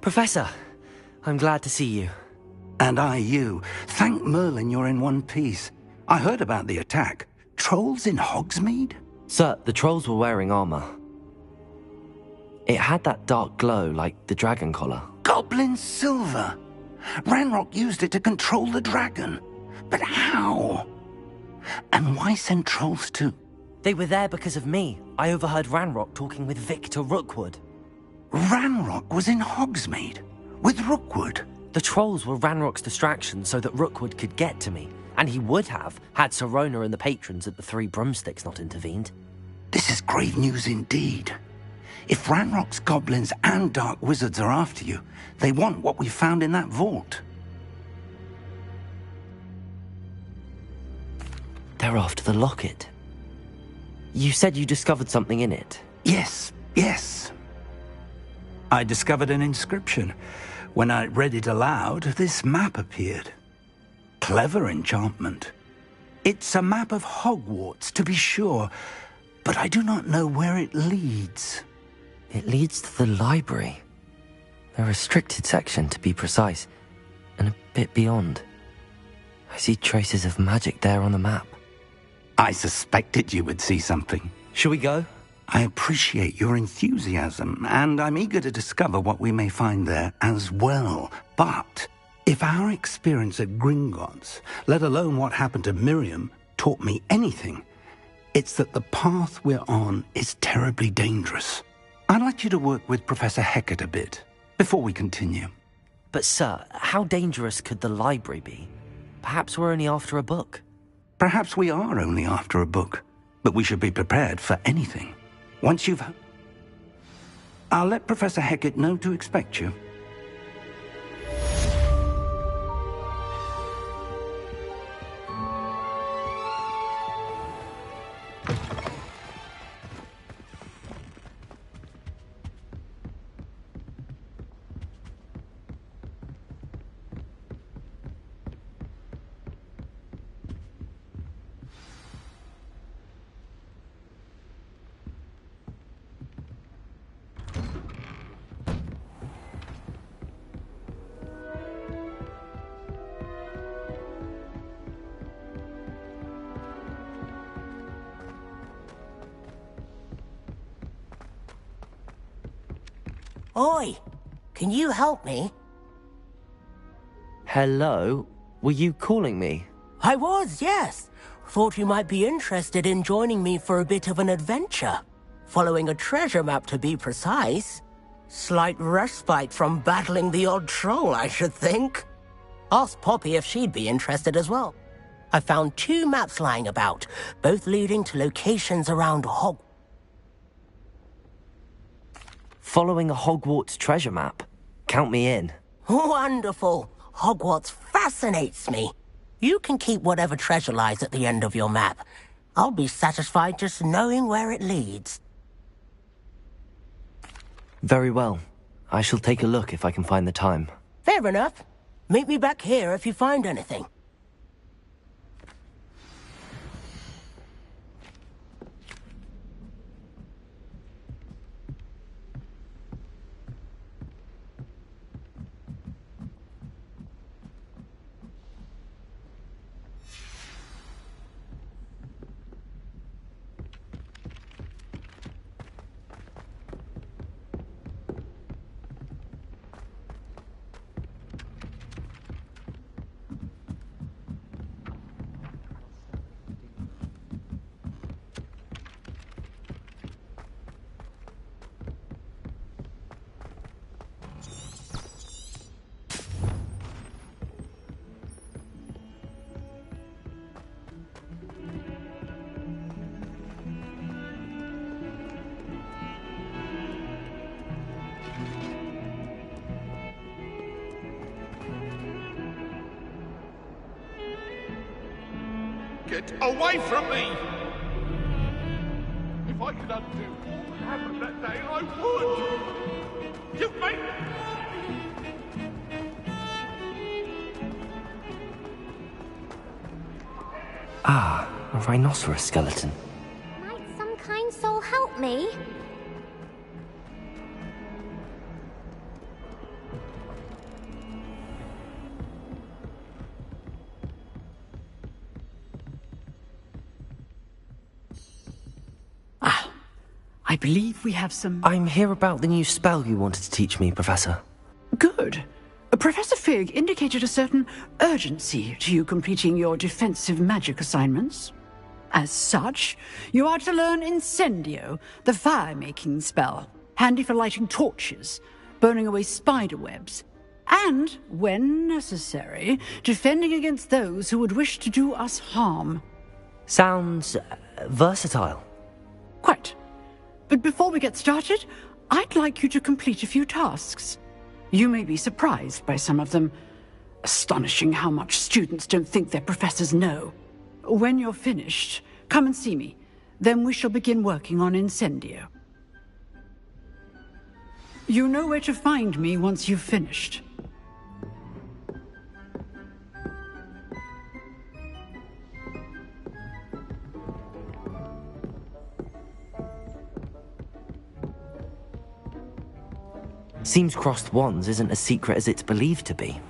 Professor, I'm glad to see you. And I you. Thank Merlin you're in one piece. I heard about the attack. Trolls in Hogsmeade? Sir, the trolls were wearing armor. It had that dark glow like the dragon collar. Goblin silver! Ranrock used it to control the dragon. But how? And why send trolls to... They were there because of me. I overheard Ranrock talking with Victor Rookwood. Ranrock was in Hogsmeade? With Rookwood? The trolls were Ranrock's distraction so that Rookwood could get to me. And he would have, had Sirona and the patrons at the Three Broomsticks not intervened. This is grave news indeed. If Ranrock's goblins and dark wizards are after you, they want what we found in that vault. They're after the locket. You said you discovered something in it. Yes. I discovered an inscription. When I read it aloud, this map appeared. Clever enchantment. It's a map of Hogwarts, to be sure, but I do not know where it leads. It leads to the library. The restricted section, to be precise, and a bit beyond. I see traces of magic there on the map. I suspected you would see something. Shall we go? I appreciate your enthusiasm, and I'm eager to discover what we may find there as well. But if our experience at Gringotts, let alone what happened to Miriam, taught me anything, it's that the path we're on is terribly dangerous. I'd like you to work with Professor Hecat a bit before we continue. But sir, how dangerous could the library be? Perhaps we're only after a book. Perhaps we are only after a book, but we should be prepared for anything. Once you've... I'll let Professor Hecat know to expect you. Oi! Can you help me? Hello? Were you calling me? I was, yes. Thought you might be interested in joining me for a bit of an adventure. Following a treasure map, to be precise. Slight respite from battling the odd troll, I should think. Ask Poppy if she'd be interested as well. I found 2 maps lying about, both leading to locations around Hogwarts. Following a Hogwarts treasure map? Count me in. Wonderful. Hogwarts fascinates me. You can keep whatever treasure lies at the end of your map. I'll be satisfied just knowing where it leads. Very well. I shall take a look if I can find the time. Fair enough. Meet me back here if you find anything. Get away from me! If I could undo all that happened that day, I would! You make... Ah, a rhinoceros skeleton. Might some kind soul help me? I believe we have some... I'm here about the new spell you wanted to teach me, Professor. Good. Professor Fig indicated a certain urgency to you completing your defensive magic assignments. As such, you are to learn Incendio, the fire-making spell, handy for lighting torches, burning away spider webs, and, when necessary, defending against those who would wish to do us harm. Sounds versatile. Quite. But before we get started, I'd like you to complete a few tasks. You may be surprised by some of them. Astonishing how much students don't think their professors know. When you're finished, come and see me. Then we shall begin working on Incendio. You know where to find me once you've finished. Seems crossed wands isn't as secret as it's believed to be.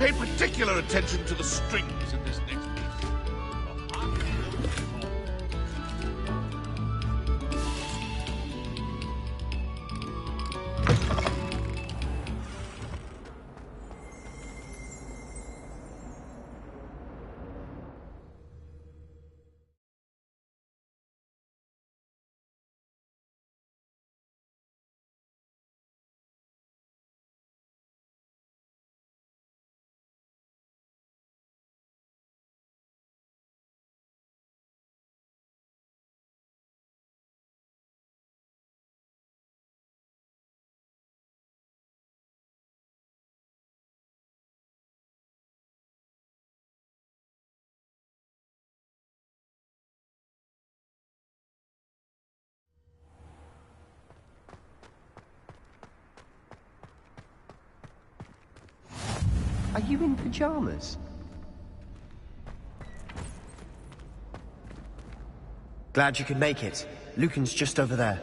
Pay particular attention to the strings in this next piece. Are you in pyjamas? Glad you could make it. Lucan's just over there.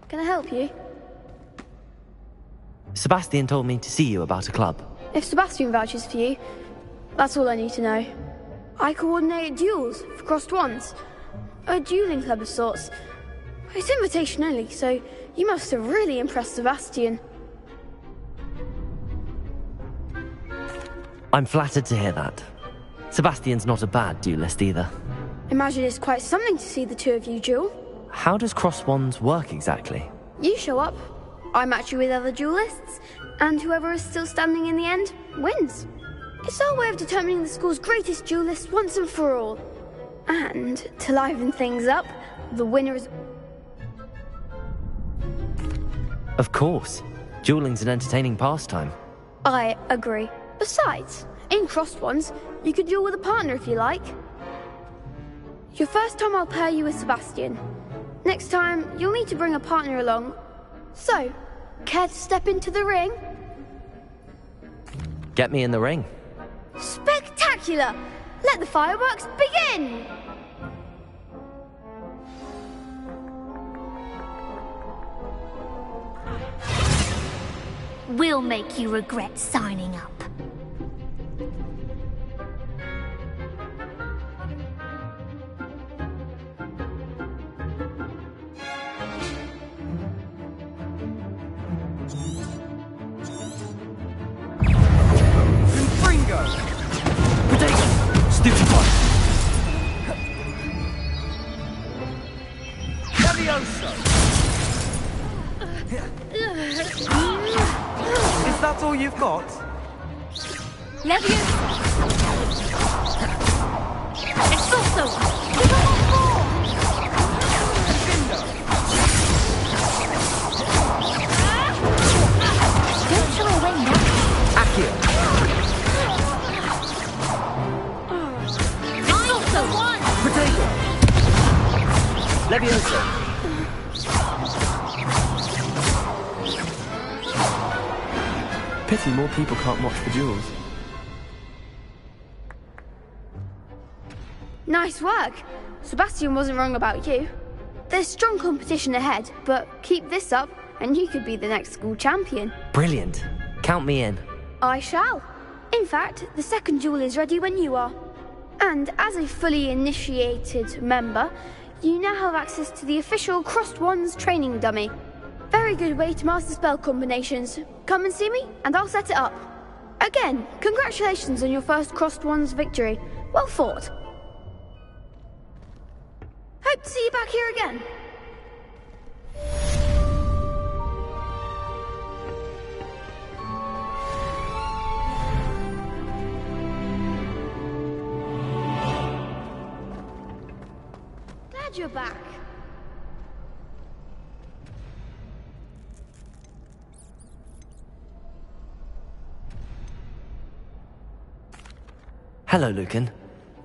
Can I help you? Sebastian told me to see you about a club. If Sebastian vouches for you, that's all I need to know. I coordinate duels for crossed wands. A dueling club of sorts. It's invitation only, so you must have really impressed Sebastian. I'm flattered to hear that. Sebastian's not a bad duelist either. Imagine it's quite something to see the two of you duel. How does cross wands work exactly? You show up, I match you with other duelists, and whoever is still standing in the end wins. It's our way of determining the school's greatest duelist once and for all. And to liven things up, the winner is... Of course. Dueling's an entertaining pastime. I agree. Besides, in crossed ones, you could duel with a partner if you like. Your first time I'll pair you with Sebastian. Next time, you'll need to bring a partner along. So, care to step into the ring? Get me in the ring. Spectacular! Let the fireworks begin! We'll make you regret signing up. Stupid one! Is that all you've got? Leviosa! Expulso! Give up on four! Don't shy away now. Accio! Expulso! One! Potato! Leviosa! Pity more people can't watch the duels. Nice work. Sebastian wasn't wrong about you. There's strong competition ahead, but keep this up and you could be the next school champion. Brilliant. Count me in. I shall. In fact, the second duel is ready when you are. And as a fully initiated member, you now have access to the official Crossed Wands training dummy. Very good way to master spell combinations. Come and see me, and I'll set it up. Again, congratulations on your first Crossed Ones victory. Well fought. Hope to see you back here again. Glad you're back. Hello, Lucan.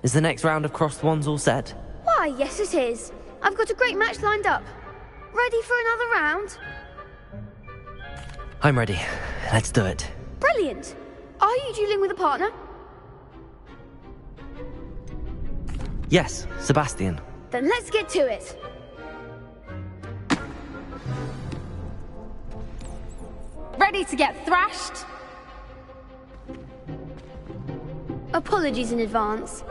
Is the next round of Crossed Wands all set? Why, yes it is. I've got a great match lined up. Ready for another round? I'm ready. Let's do it. Brilliant. Are you dueling with a partner? Yes, Sebastian. Then let's get to it. Ready to get thrashed? Apologies in advance.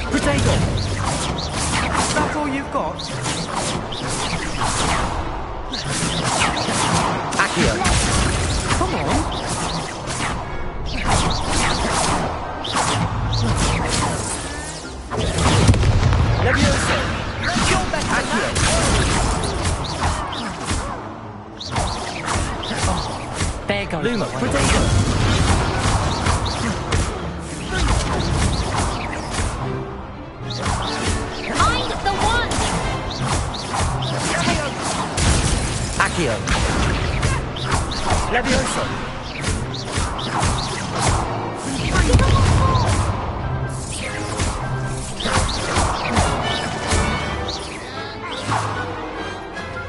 Potato! That's all you've got? Accio! Come on! Levioso! You're better than that! There goes Luma, the way. potato! Mind the one! Accio! Levioso!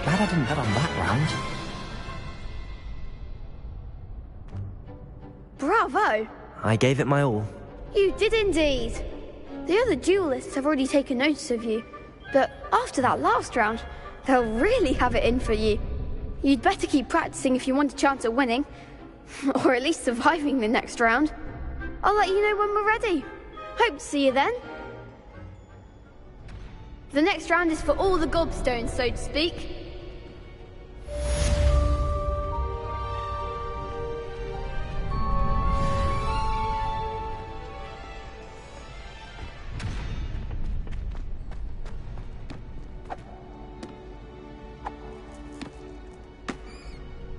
Glad I didn't bet on that round. Bravo! I gave it my all. You did indeed. The other duelists have already taken notice of you, but after that last round, they'll really have it in for you. You'd better keep practicing if you want a chance at winning, or at least surviving the next round. I'll let you know when we're ready. Hope to see you then. The next round is for all the gobstones, so to speak.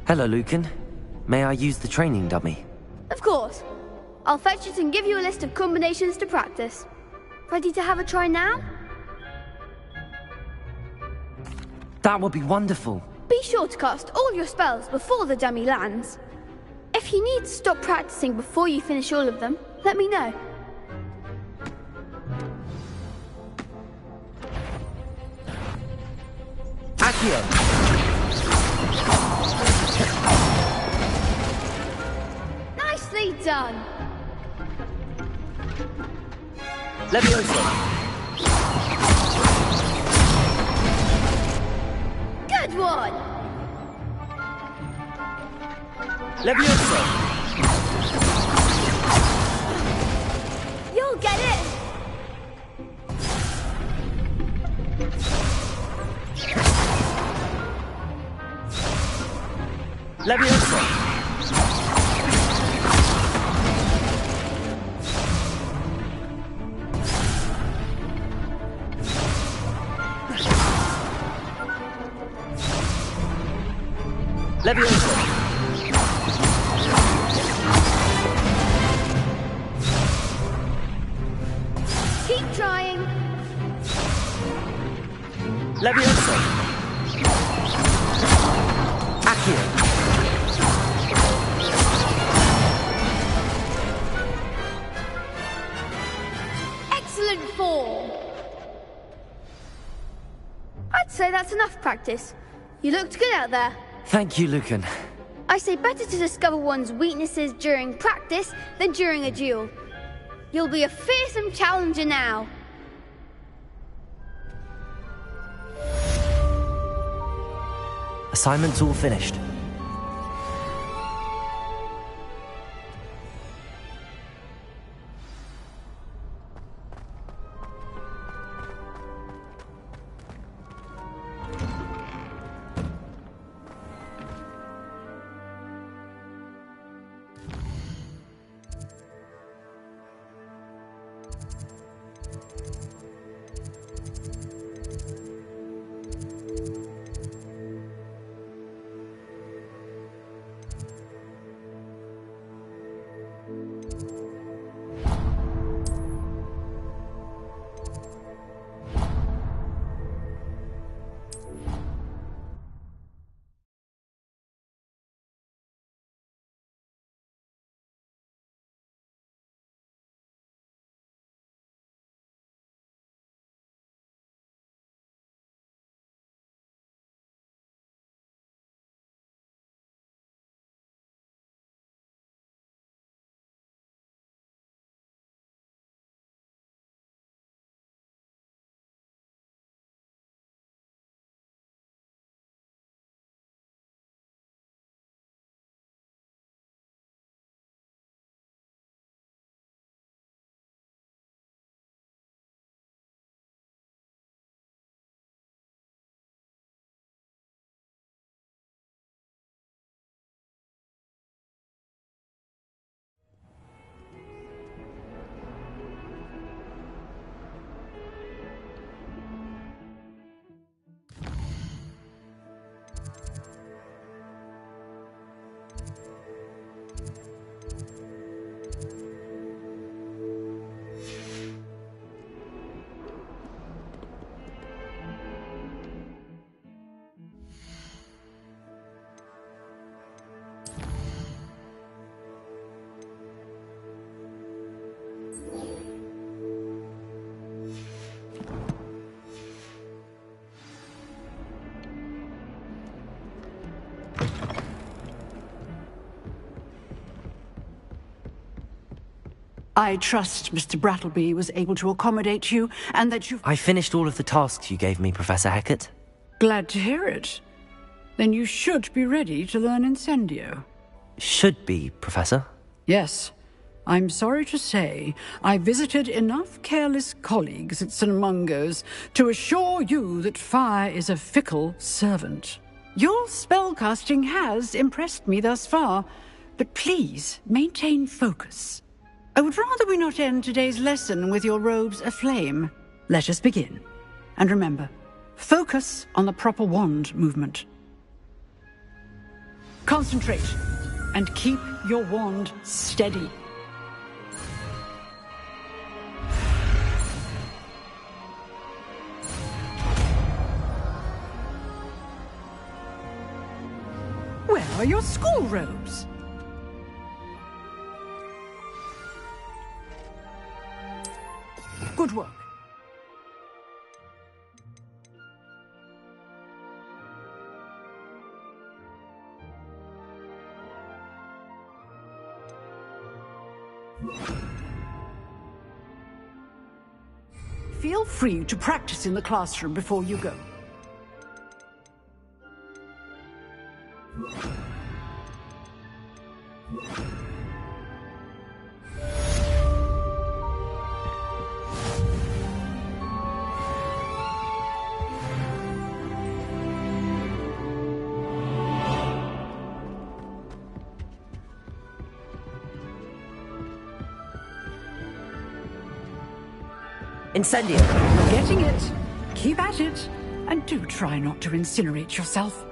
Hello, Lucan. May I use the training dummy? Of course. I'll fetch it and give you a list of combinations to practice. Ready to have a try now? That would be wonderful. Be sure to cast all your spells before the dummy lands. If you need to stop practicing before you finish all of them, let me know. Accio! Nicely done. Levioso! Good one. Levioso! You'll get it. Levioso! Levioso! Keep trying. Levioso! Accio! Excellent form. I'd say that's enough practice. You looked good out there. Thank you, Lucan. I say better to discover one's weaknesses during practice than during a duel. You'll be a fearsome challenger now. Assignment's all finished. I trust Mr. Brattleby was able to accommodate you, and that you... I finished all of the tasks you gave me, Professor Hecat. Glad to hear it. Then you should be ready to learn Incendio. Should be, Professor? Yes. I'm sorry to say, I visited enough careless colleagues at St. Mungo's to assure you that fire is a fickle servant. Your spellcasting has impressed me thus far, but please maintain focus. I would rather we not end today's lesson with your robes aflame. Let us begin. And remember, focus on the proper wand movement. Concentrate, and keep your wand steady. Where are your school robes? Good work. Feel free to practice in the classroom before you go. Incendio! You're getting it. Keep at it. And do try not to incinerate yourself.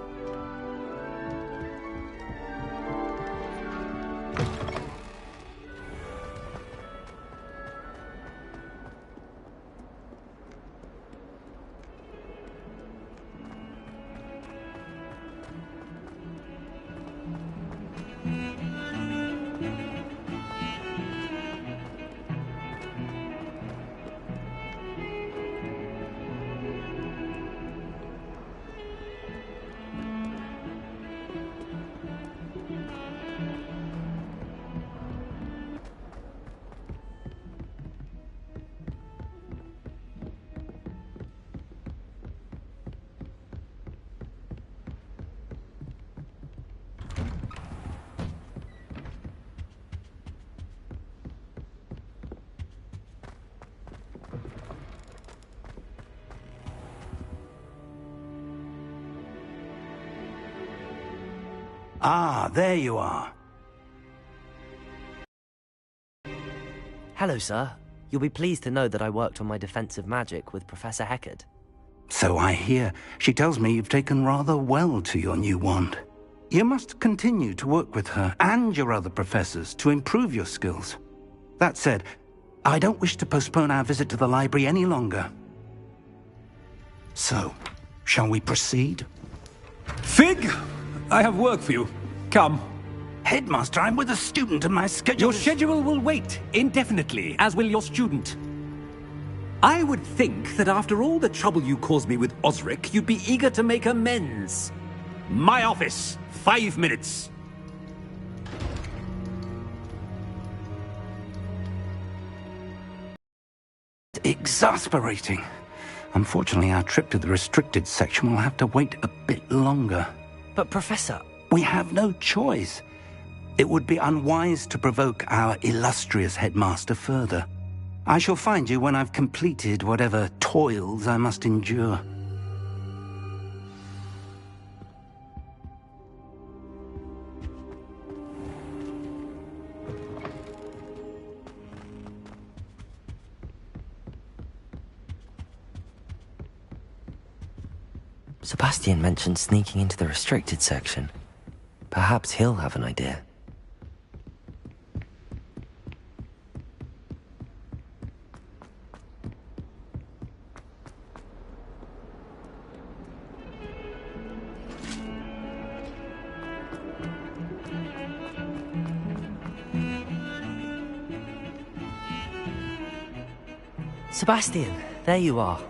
Ah, there you are. Hello, sir. You'll be pleased to know that I worked on my defensive magic with Professor Hecat. So I hear. She tells me you've taken rather well to your new wand. You must continue to work with her and your other professors to improve your skills. That said, I don't wish to postpone our visit to the library any longer. So, shall we proceed? Fig! I have work for you. Come. Headmaster, I'm with a student and my schedule Your schedule will wait indefinitely, as will your student. I would think that after all the trouble you caused me with Osric, you'd be eager to make amends. My office, 5 minutes. Exasperating. Unfortunately, our trip to the restricted section will have to wait a bit longer. But, Professor... We have no choice. It would be unwise to provoke our illustrious headmaster further. I shall find you when I've completed whatever toils I must endure. Sebastian mentioned sneaking into the restricted section. Perhaps he'll have an idea. Sebastian, there you are.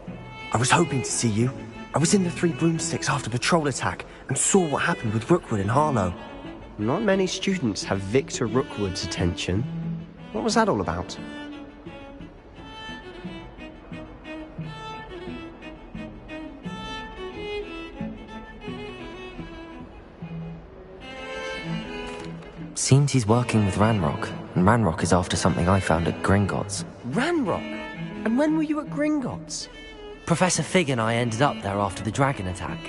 I was hoping to see you. I was in the Three Broomsticks after the troll attack and saw what happened with Rookwood and Harlow. Not many students have Victor Rookwood's attention. What was that all about? Seems he's working with Ranrock, and Ranrock is after something I found at Gringotts. Ranrock? And when were you at Gringotts? Professor Fig and I ended up there after the dragon attack.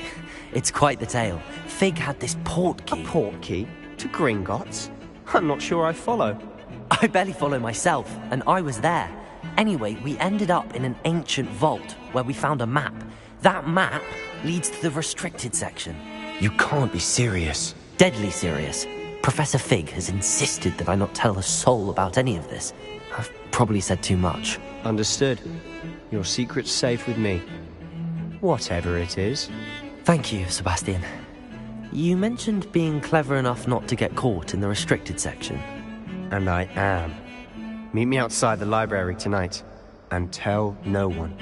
It's quite the tale. Fig had this port key. A port key? To Gringotts? I'm not sure I follow. I barely follow myself, and I was there. Anyway, we ended up in an ancient vault where we found a map. That map leads to the restricted section. You can't be serious. Deadly serious. Professor Fig has insisted that I not tell a soul about any of this. I've probably said too much. Understood. Your secret's safe with me. Whatever it is. Thank you, Sebastian. You mentioned being clever enough not to get caught in the restricted section. And I am. Meet me outside the library tonight, and tell no one.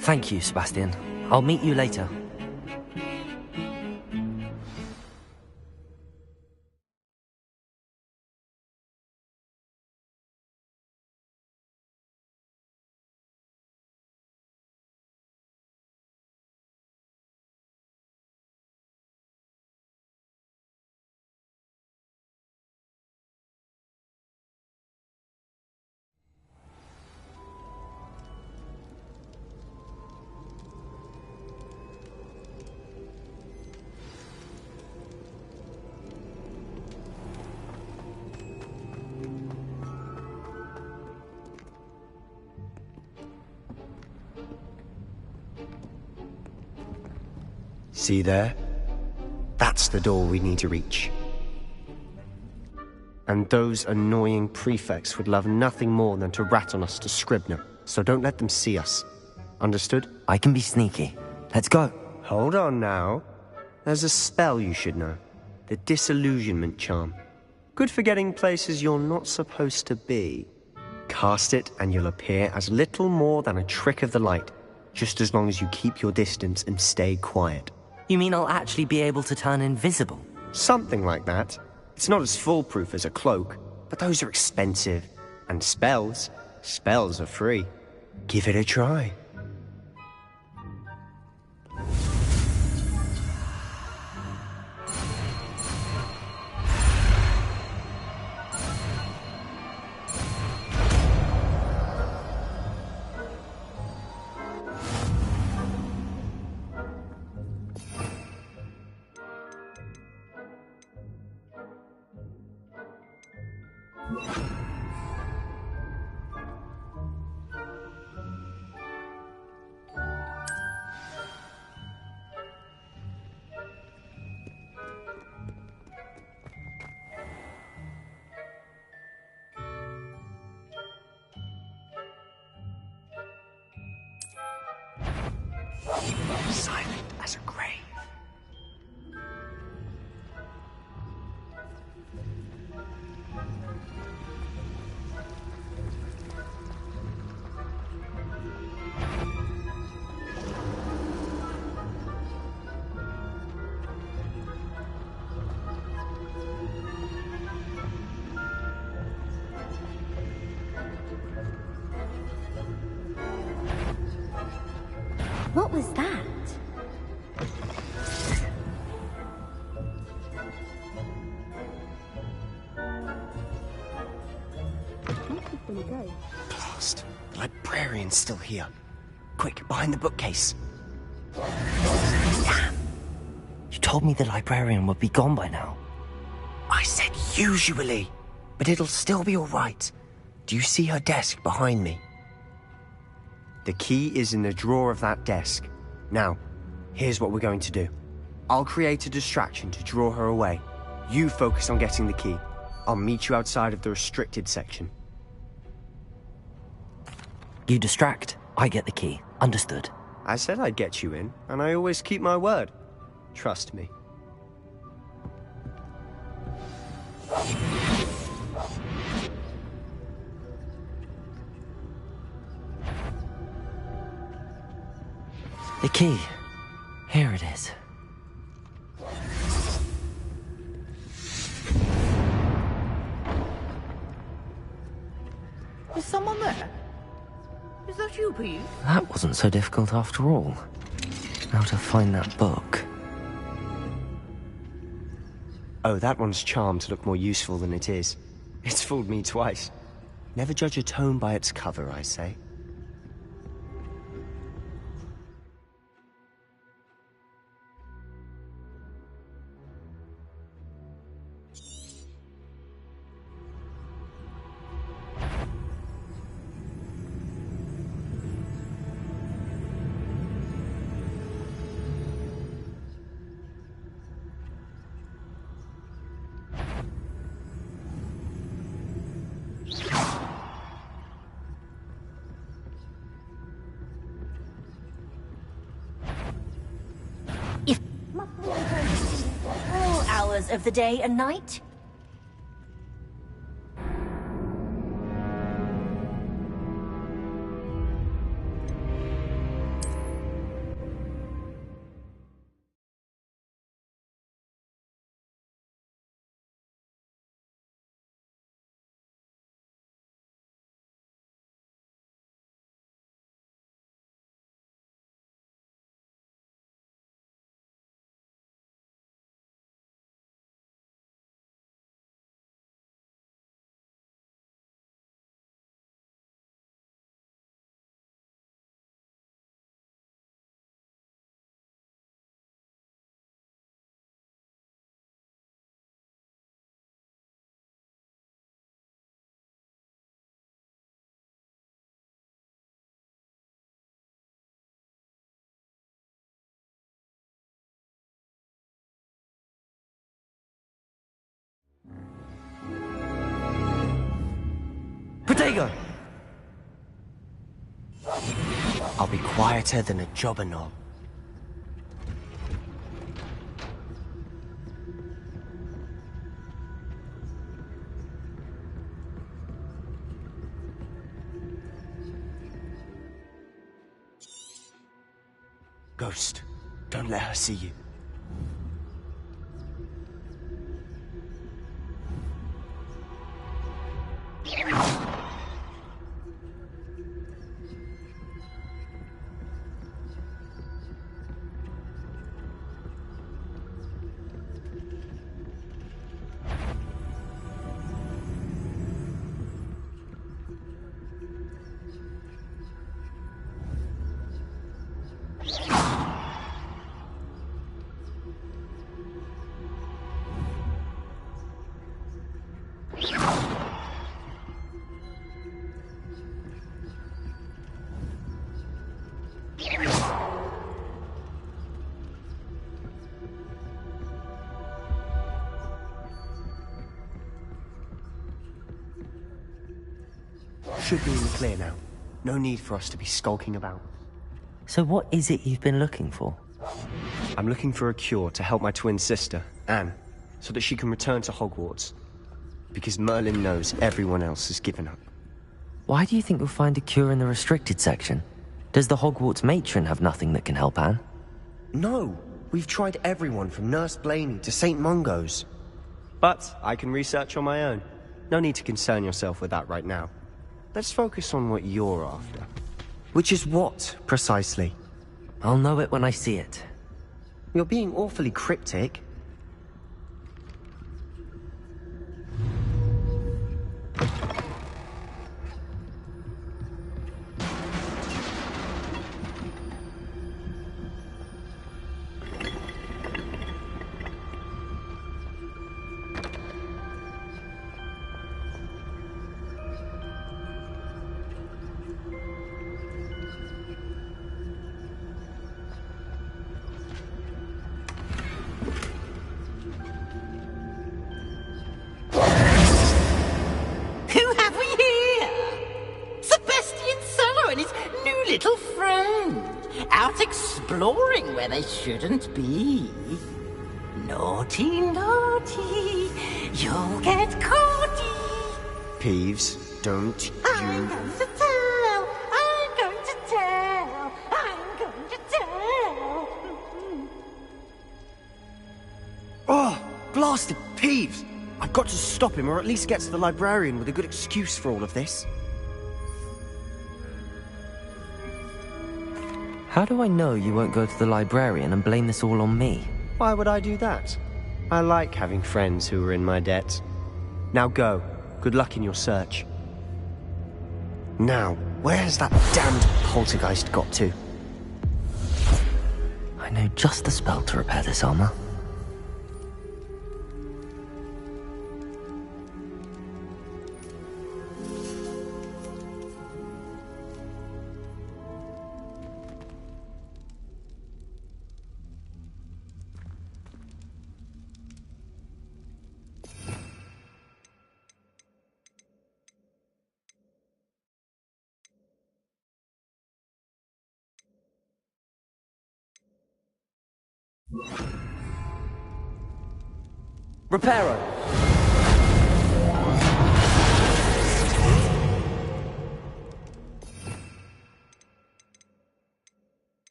Thank you, Sebastian. I'll meet you later. See there? That's the door we need to reach. And those annoying prefects would love nothing more than to rat on us to Scribner, so don't let them see us. Understood? I can be sneaky. Let's go. Hold on now. There's a spell you should know. The Disillusionment Charm. Good for getting places you're not supposed to be. Cast it and you'll appear as little more than a trick of the light, just as long as you keep your distance and stay quiet. You mean I'll actually be able to turn invisible? Something like that. It's not as foolproof as a cloak, but those are expensive. And spells are free. Give it a try. Silent as a grave. What was that? Blast. The librarian's still here. Quick, behind the bookcase. Damn. You told me the librarian would be gone by now. I said usually, but it'll still be all right. Do you see her desk behind me? The key is in the drawer of that desk. Now, here's what we're going to do. I'll create a distraction to draw her away. You focus on getting the key. I'll meet you outside of the restricted section. You distract, I get the key. Understood. I said I'd get you in, and I always keep my word. Trust me. The key. Here it is. Is someone there? Is that you, Peeves? That wasn't so difficult after all. How to find that book. Oh, that one's charmed to look more useful than it is. It's fooled me twice. Never judge a tome by its cover, I say. All hours of the day and night? Protego! I'll be quieter than a jobber knob. Ghost, don't let her see you. Should be in the clear now. No need for us to be skulking about. So what is it you've been looking for? I'm looking for a cure to help my twin sister, Anne, so that she can return to Hogwarts. Because Merlin knows everyone else has given up. Why do you think you'll find a cure in the restricted section? Does the Hogwarts matron have nothing that can help Anne? No, we've tried everyone from Nurse Blaney to St. Mungo's. But I can research on my own. No need to concern yourself with that right now. Let's focus on what you're after. Which is what, precisely? I'll know it when I see it. You're being awfully cryptic. Little friend, out exploring where they shouldn't be. Naughty, naughty, you'll get caughty. Peeves, don't I'm going to tell, I'm going to tell, I'm going to tell. Oh, blasted Peeves! I've got to stop him, or at least get to the librarian with a good excuse for all of this. How do I know you won't go to the librarian and blame this all on me? Why would I do that? I like having friends who are in my debt. Now go. Good luck in your search. Now, where's that damned poltergeist got to? I know just the spell to repair this armor. Reparo!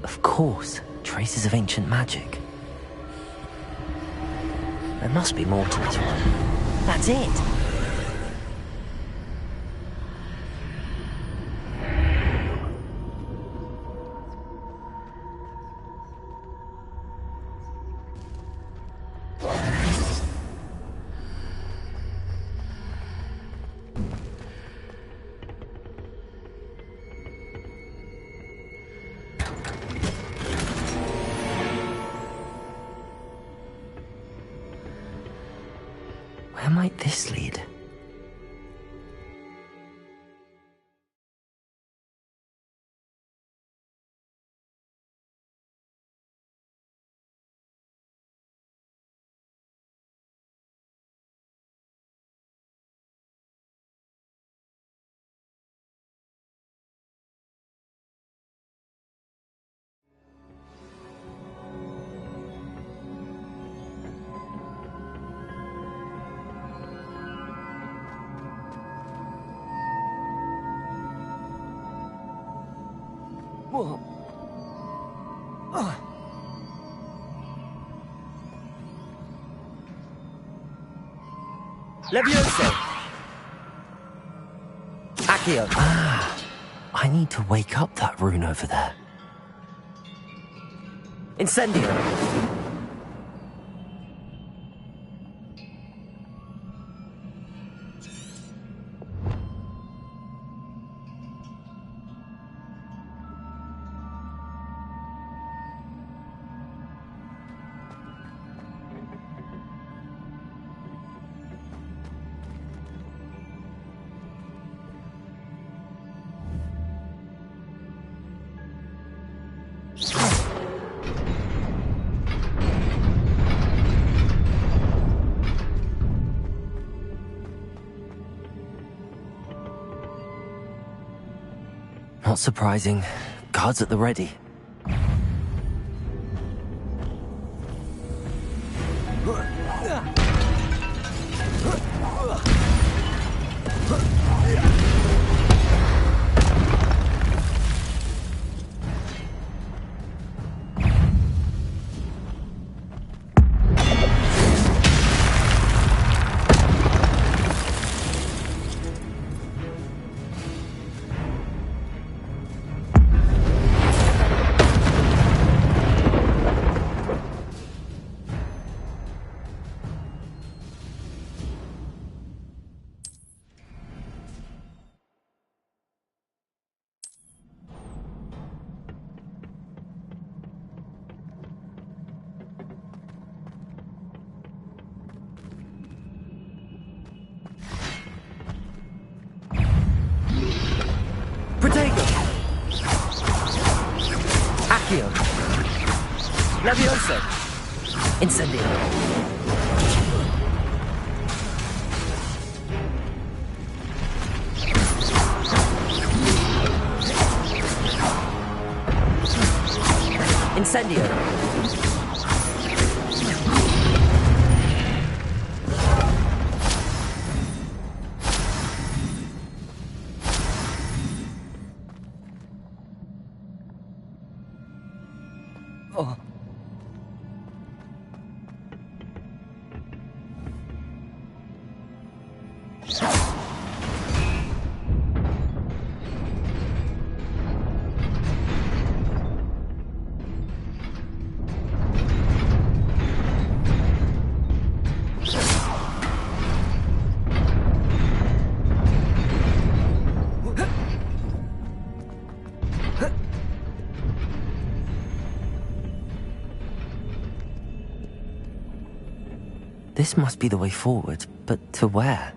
Of course, traces of ancient magic. There must be more to this one. That's it! Where might this lead? Whoa. Levioso! Accio! Ah, I need to wake up that rune over there. Incendio! Not surprising. Guards at the ready. Accio! Levioso! Incendio! Incendio. Oh. This must be the way forward, but to where?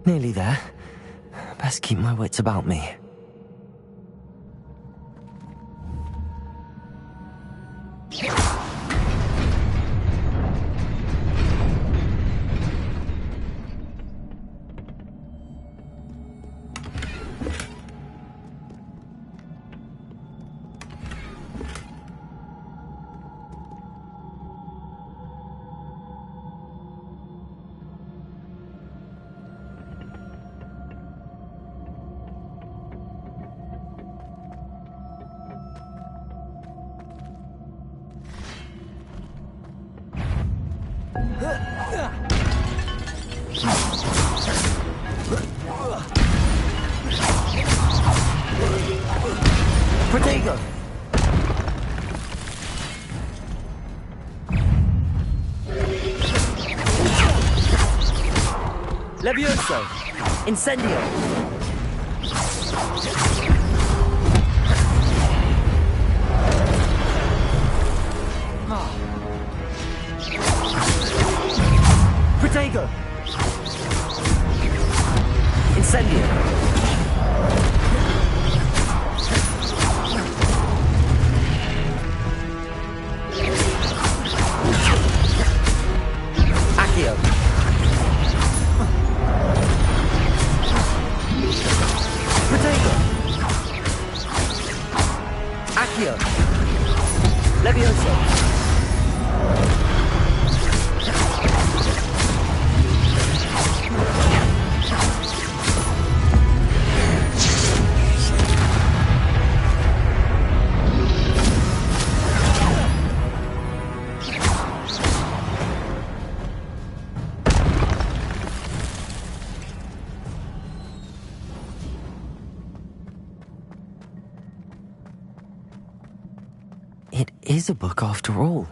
Nearly there. Best keep my wits about me. Protego! Levioso! Incendio! Protego! Incendio! Accio! Protego! Accio! Levioso! It is a book after all.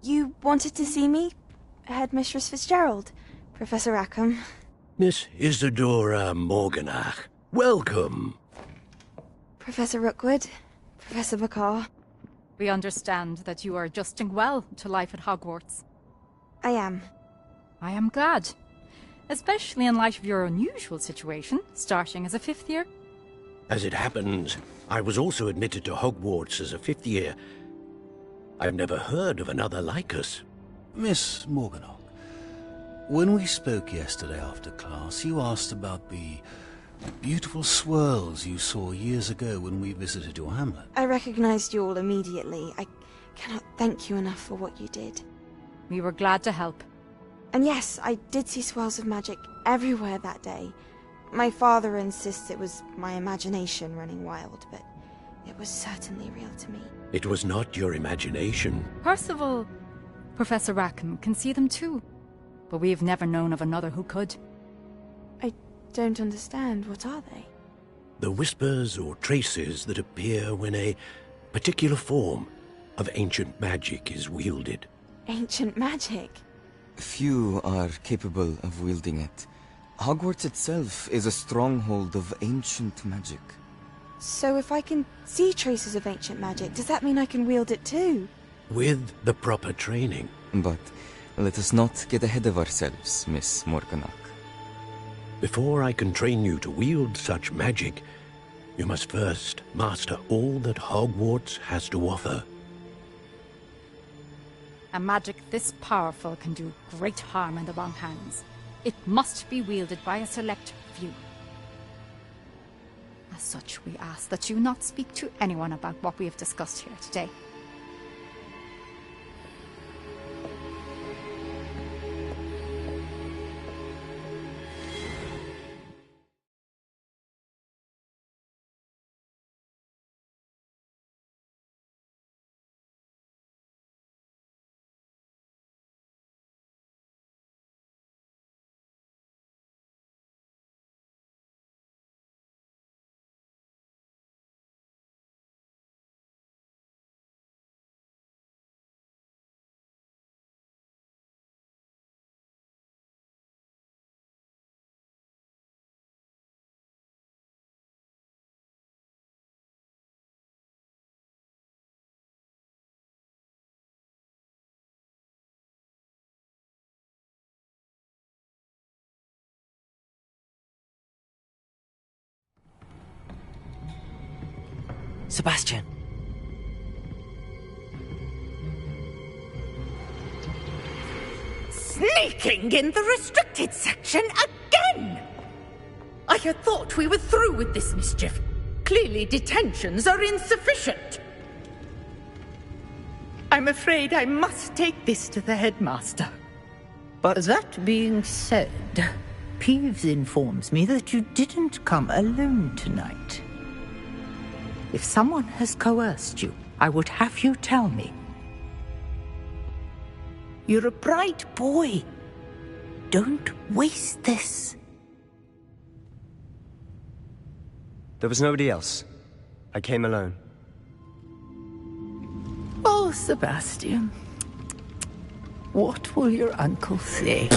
You wanted to see me? Headmistress Fitzgerald, Professor Rackham. Miss Isadora Morganach, welcome. Professor Rookwood, Professor Bakar. We understand that you are adjusting well to life at Hogwarts. I am. I am glad. Especially in light of your unusual situation, starting as a 5th year. As it happens, I was also admitted to Hogwarts as a 5th year. I've never heard of another like us. Miss Morganach, when we spoke yesterday after class, you asked about the beautiful swirls you saw years ago when we visited your hamlet. I recognized you all immediately. I cannot thank you enough for what you did. We were glad to help. And yes, I did see swirls of magic everywhere that day. My father insists it was my imagination running wild, but it was certainly real to me. It was not your imagination. Percival, Professor Rackham can see them too, but we've never known of another who could. I don't understand. What are they? The whispers or traces that appear when a particular form of ancient magic is wielded. Ancient magic? Few are capable of wielding it. Hogwarts itself is a stronghold of ancient magic. So if I can see traces of ancient magic, does that mean I can wield it too? With the proper training. But let us not get ahead of ourselves, Miss Morganach. Before I can train you to wield such magic, you must first master all that Hogwarts has to offer. A magic this powerful can do great harm in the wrong hands. It must be wielded by a select few. As such, we ask that you not speak to anyone about what we have discussed here today. Sebastian! Sneaking in the restricted section again! I had thought we were through with this mischief. Clearly detentions are insufficient. I'm afraid I must take this to the headmaster. But that being said, Peeves informs me that you didn't come alone tonight. If someone has coerced you, I would have you tell me. You're a bright boy. Don't waste this. There was nobody else. I came alone. Oh, Sebastian. What will your uncle say?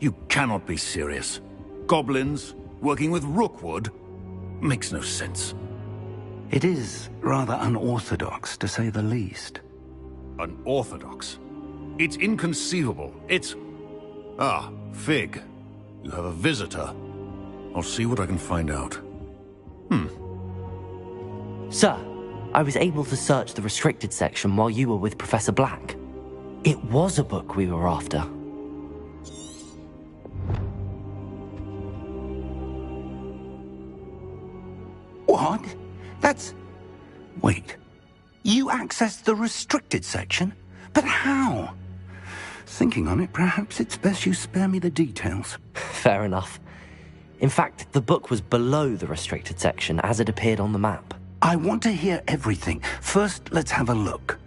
You cannot be serious. Goblins working with Rookwood? Makes no sense. It is rather unorthodox, to say the least. Unorthodox? It's inconceivable. It's... Ah, Fig. You have a visitor. I'll see what I can find out. Sir, I was able to search the restricted section while you were with Professor Black. It was a book we were after. What? That's... Wait. You accessed the restricted section? But how? Thinking on it, perhaps it's best you spare me the details. Fair enough. In fact, the book was below the restricted section as it appeared on the map. I want to hear everything. First, let's have a look.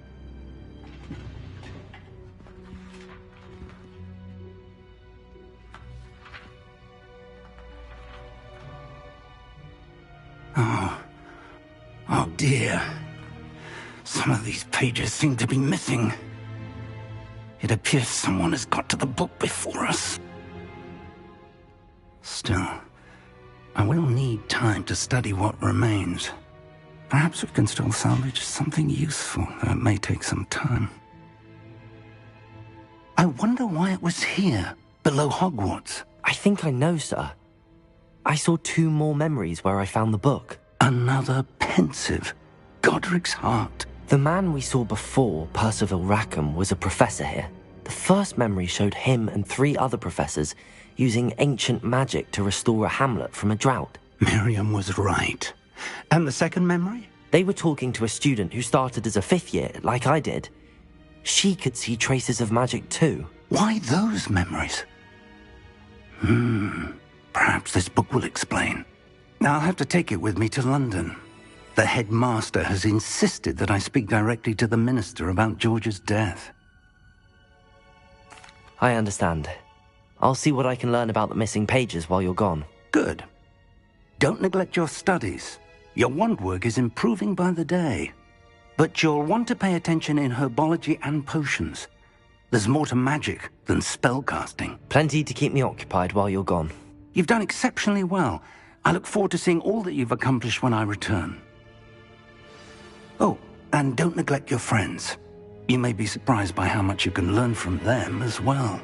Oh dear. Some of these pages seem to be missing. It appears someone has got to the book before us. Still, I will need time to study what remains. Perhaps we can still salvage something useful, though it may take some time. I wonder why it was here, below Hogwarts. I think I know, sir. I saw 2 more memories where I found the book. Another pensive. Godric's heart. The man we saw before, Percival Rackham, was a professor here. The first memory showed him and 3 other professors using ancient magic to restore a hamlet from a drought. Miriam was right. And the second memory? They were talking to a student who started as a 5th year, like I did. She could see traces of magic too. Why those memories? Perhaps this book will explain. Now I'll have to take it with me to London. The headmaster has insisted that I speak directly to the minister about George's death. I understand. I'll see what I can learn about the missing pages while you're gone. Good. Don't neglect your studies. Your wand work is improving by the day. But you'll want to pay attention in herbology and potions. There's more to magic than spellcasting. Plenty to keep me occupied while you're gone. You've done exceptionally well. I look forward to seeing all that you've accomplished when I return. Oh, and don't neglect your friends. You may be surprised by how much you can learn from them as well.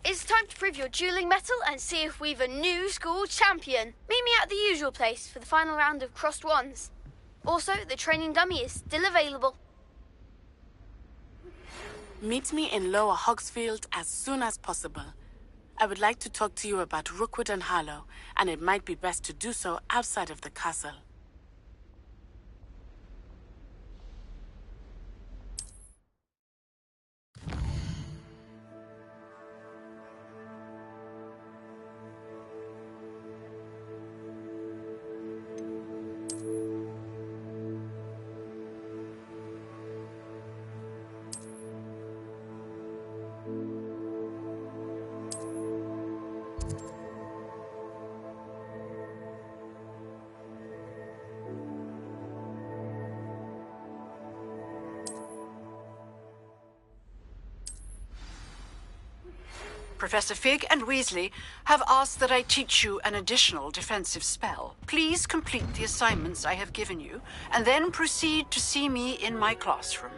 It's time to prove your dueling mettle and see if we've a new school champion. Meet me at the usual place for the final round of crossed wands. Also, the training dummy is still available. Meet me in Lower Hogsfield as soon as possible. I would like to talk to you about Rookwood and Harlow, and it might be best to do so outside of the castle. Professor Fig and Weasley have asked that I teach you an additional defensive spell. Please complete the assignments I have given you, and then proceed to see me in my classroom.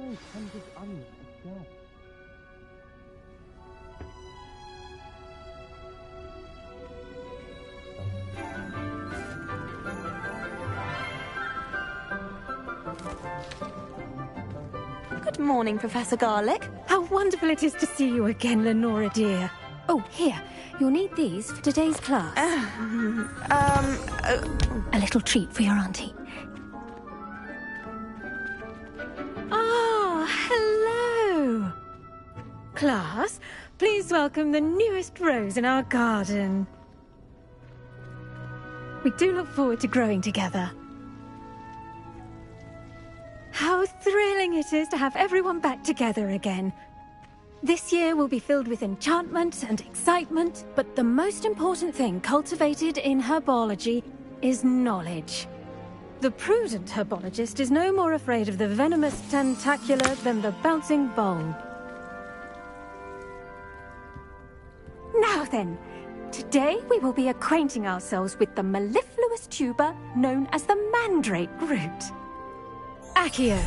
Good morning, Professor Garlick. How wonderful it is to see you again, Lenora dear. Oh, here. You'll need these for today's class. A little treat for your auntie. Ah, hello. Class, please welcome the newest rose in our garden. We do look forward to growing together. How thrilling it is to have everyone back together again. This year will be filled with enchantment and excitement, but the most important thing cultivated in herbology is knowledge. The prudent herbologist is no more afraid of the venomous tentacular than the bouncing bulb. Now then, today we will be acquainting ourselves with the mellifluous tuber known as the mandrake root. Accio.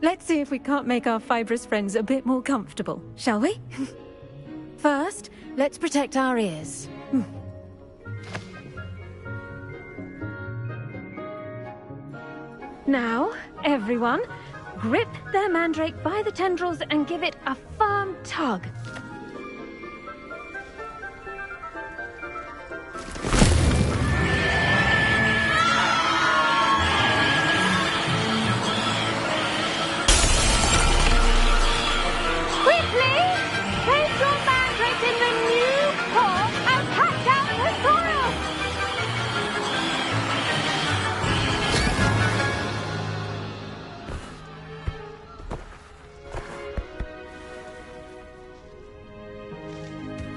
Let's see if we can't make our fibrous friends a bit more comfortable, shall we? First, let's protect our ears. Now, everyone, grip their mandrake by the tendrils and give it a firm tug.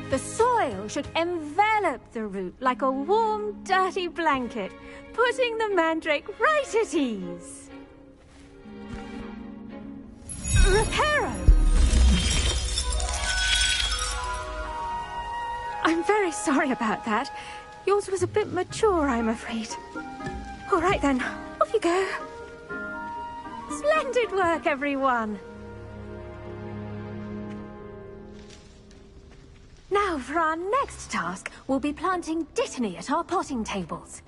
The soil should envelop the root like a warm, dirty blanket, putting the mandrake right at ease. Reparo! I'm very sorry about that. Yours was a bit mature, I'm afraid. All right then, off you go. Splendid work, everyone. Now, for our next task, we'll be planting Dittany at our potting tables.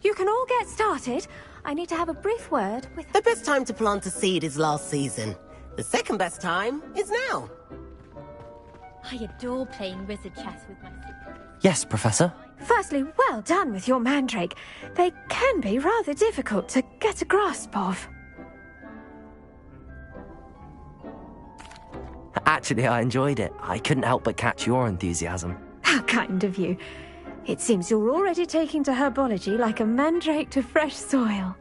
You can all get started. I need to have a brief word with... The best time to plant a seed is last season. The second best time is now. I adore playing wizard chess with my sister. Yes, Professor. Firstly, well done with your mandrake. They can be rather difficult to get a grasp of. Actually, I enjoyed it. I couldn't help but catch your enthusiasm. How kind of you. It seems you're already taking to herbology like a mandrake to fresh soil.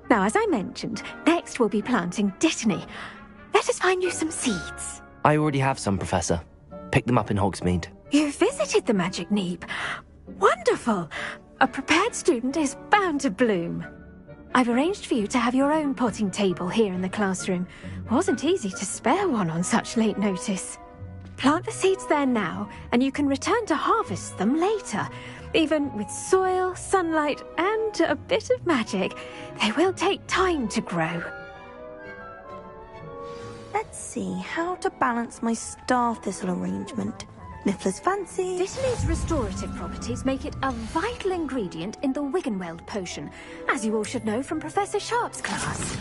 Now, as I mentioned, next we'll be planting Dittany. Let us find you some seeds. I already have some, Professor. Pick them up in Hogsmeade. You visited the Magic Neep. Wonderful. A prepared student is bound to bloom. I've arranged for you to have your own potting table here in the classroom. Wasn't easy to spare one on such late notice. Plant the seeds there now, and you can return to harvest them later. Even with soil, sunlight, and a bit of magic, they will take time to grow. Let's see how to balance my star thistle arrangement. Niffler's fancy. Dittany's restorative properties make it a vital ingredient in the Wiggenweld potion, as you all should know from Professor Sharp's class.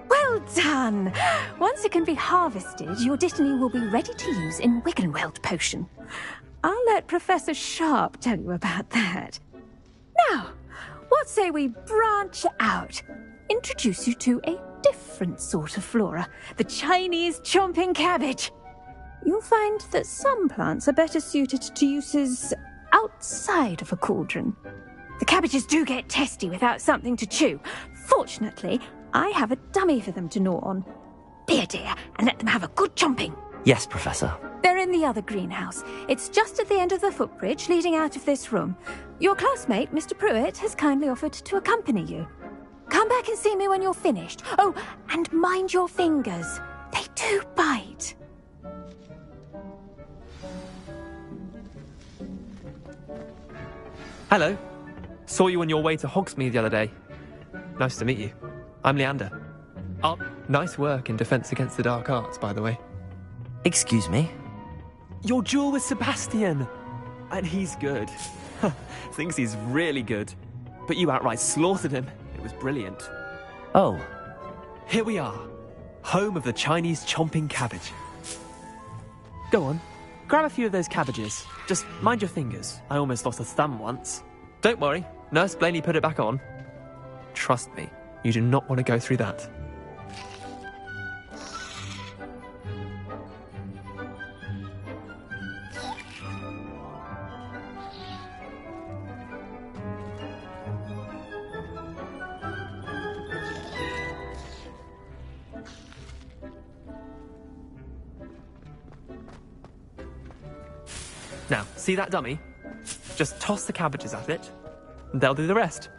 Well done! Once it can be harvested, your Dittany will be ready to use in Wiggenweld potion. I'll let Professor Sharp tell you about that. Now, what say we branch out? Introduce you to a different sort of flora, the Chinese chomping cabbage. You'll find that some plants are better suited to uses outside of a cauldron. The cabbages do get testy without something to chew. Fortunately, I have a dummy for them to gnaw on. Be a dear and let them have a good chomping. Yes, Professor. They're in the other greenhouse. It's just at the end of the footbridge leading out of this room. Your classmate, Mr. Pruitt, has kindly offered to accompany you. Come back and see me when you're finished. Oh, and mind your fingers. They do Hello. Saw you on your way to Hogsmeade the other day. Nice to meet you. I'm Leander. Oh, nice work in Defense Against the Dark Arts, by the way. Excuse me? Your duel with Sebastian! And he's good. Thinks he's really good. But you outright slaughtered him. It was brilliant. Oh. Here we are. Home of the Chinese chomping cabbage. Go on. Grab a few of those cabbages. Just mind your fingers. I almost lost a thumb once. Don't worry. Nurse Blaney put it back on. Trust me. You do not want to go through that. Now, see that dummy? Just toss the cabbages at it, and they'll do the rest.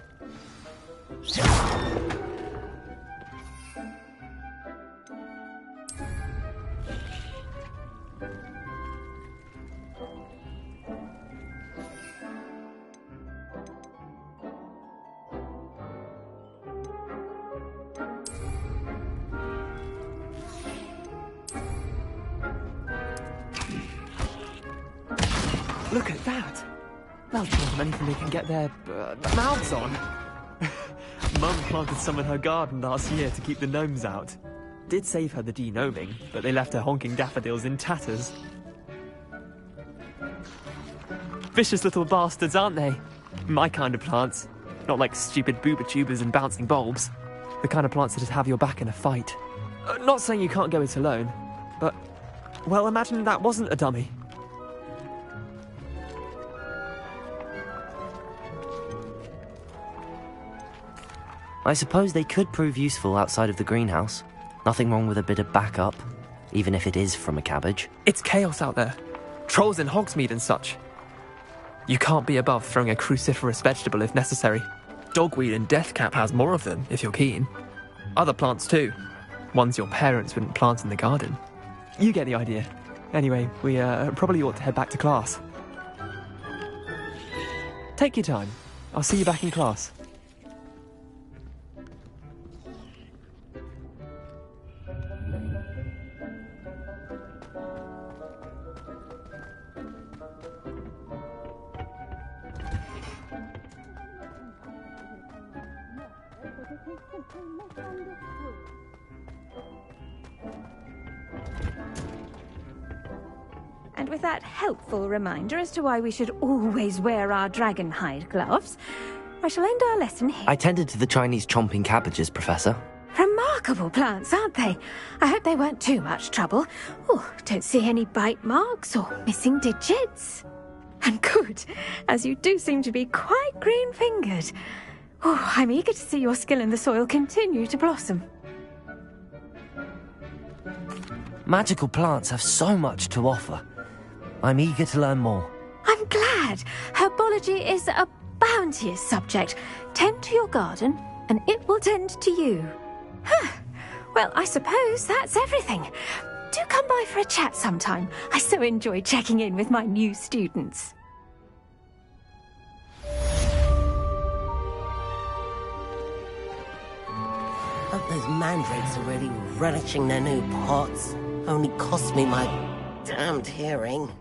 Look at that! They'll give them anything they can get their mouths on. Mum planted some in her garden last year to keep the gnomes out. Did save her the de-gnoming, but they left her honking daffodils in tatters. Vicious little bastards, aren't they? My kind of plants. Not like stupid booba tubers and bouncing bulbs. The kind of plants that'd have your back in a fight. Not saying you can't go it alone, but... well, imagine that wasn't a dummy. I suppose they could prove useful outside of the greenhouse. Nothing wrong with a bit of backup, even if it is from a cabbage. It's chaos out there. Trolls in Hogsmeade and such. You can't be above throwing a cruciferous vegetable if necessary. Dogweed and deathcap has more of them, if you're keen. Other plants too. Ones your parents wouldn't plant in the garden. You get the idea. Anyway, we probably ought to head back to class. Take your time. I'll see you back in class. And with that helpful reminder as to why we should always wear our dragon hide gloves, I shall end our lesson here. I tended to the Chinese chomping cabbages, Professor. Remarkable plants, aren't they? I hope they weren't too much trouble. Oh, don't see any bite marks or missing digits. And good, as you do seem to be quite green-fingered. Oh, I'm eager to see your skill in the soil continue to blossom. Magical plants have so much to offer. I'm eager to learn more. I'm glad. Herbology is a bounteous subject. Tend to your garden, and it will tend to you. Well, I suppose that's everything. Do come by for a chat sometime. I so enjoy checking in with my new students. Hope those mandrakes are really relishing their new pots. Only cost me my damned hearing.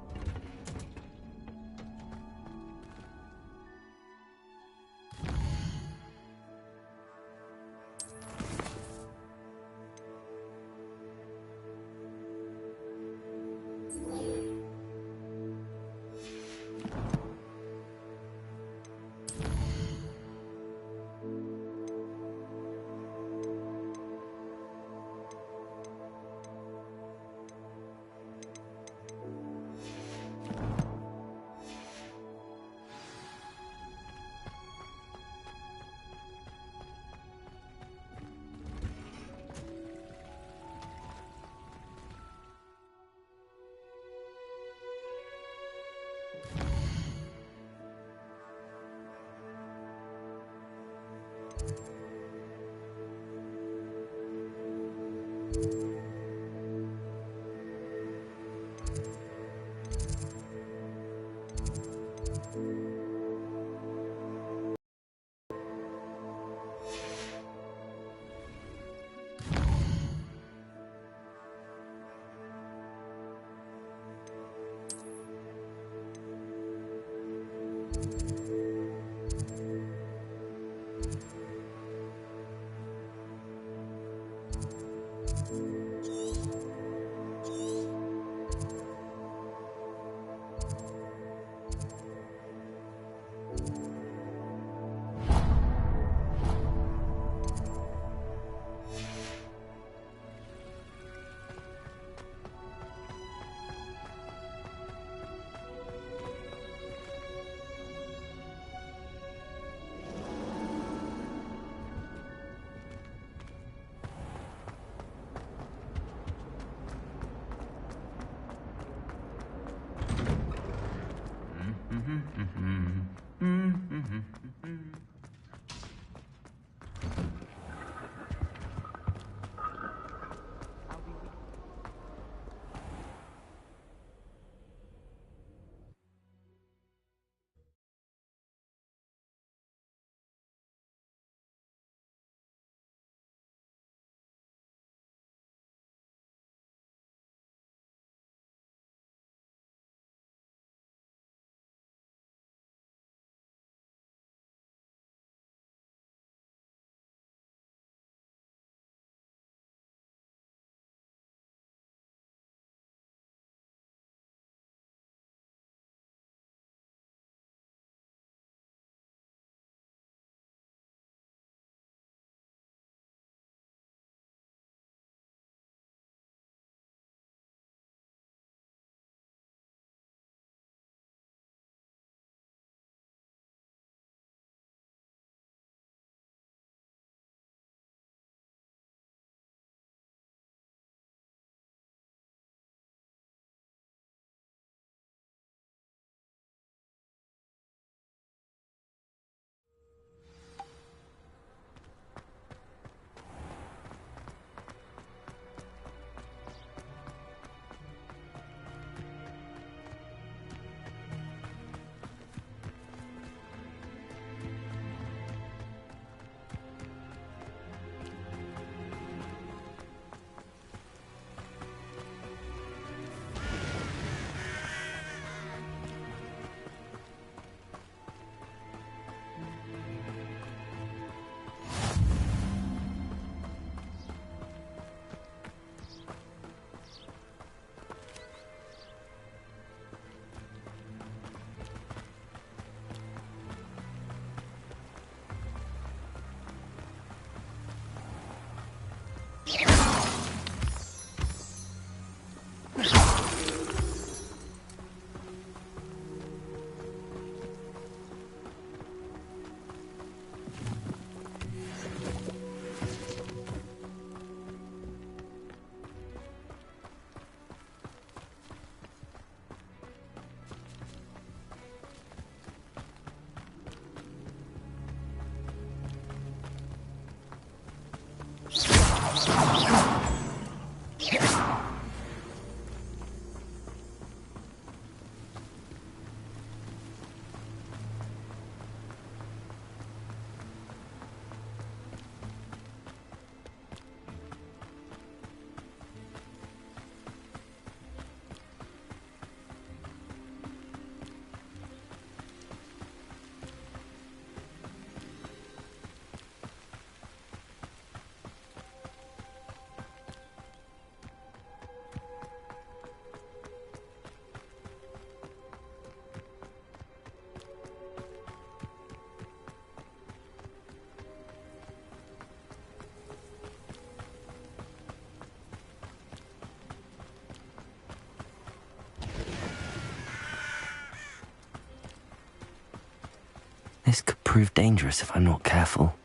This could prove dangerous if I'm not careful.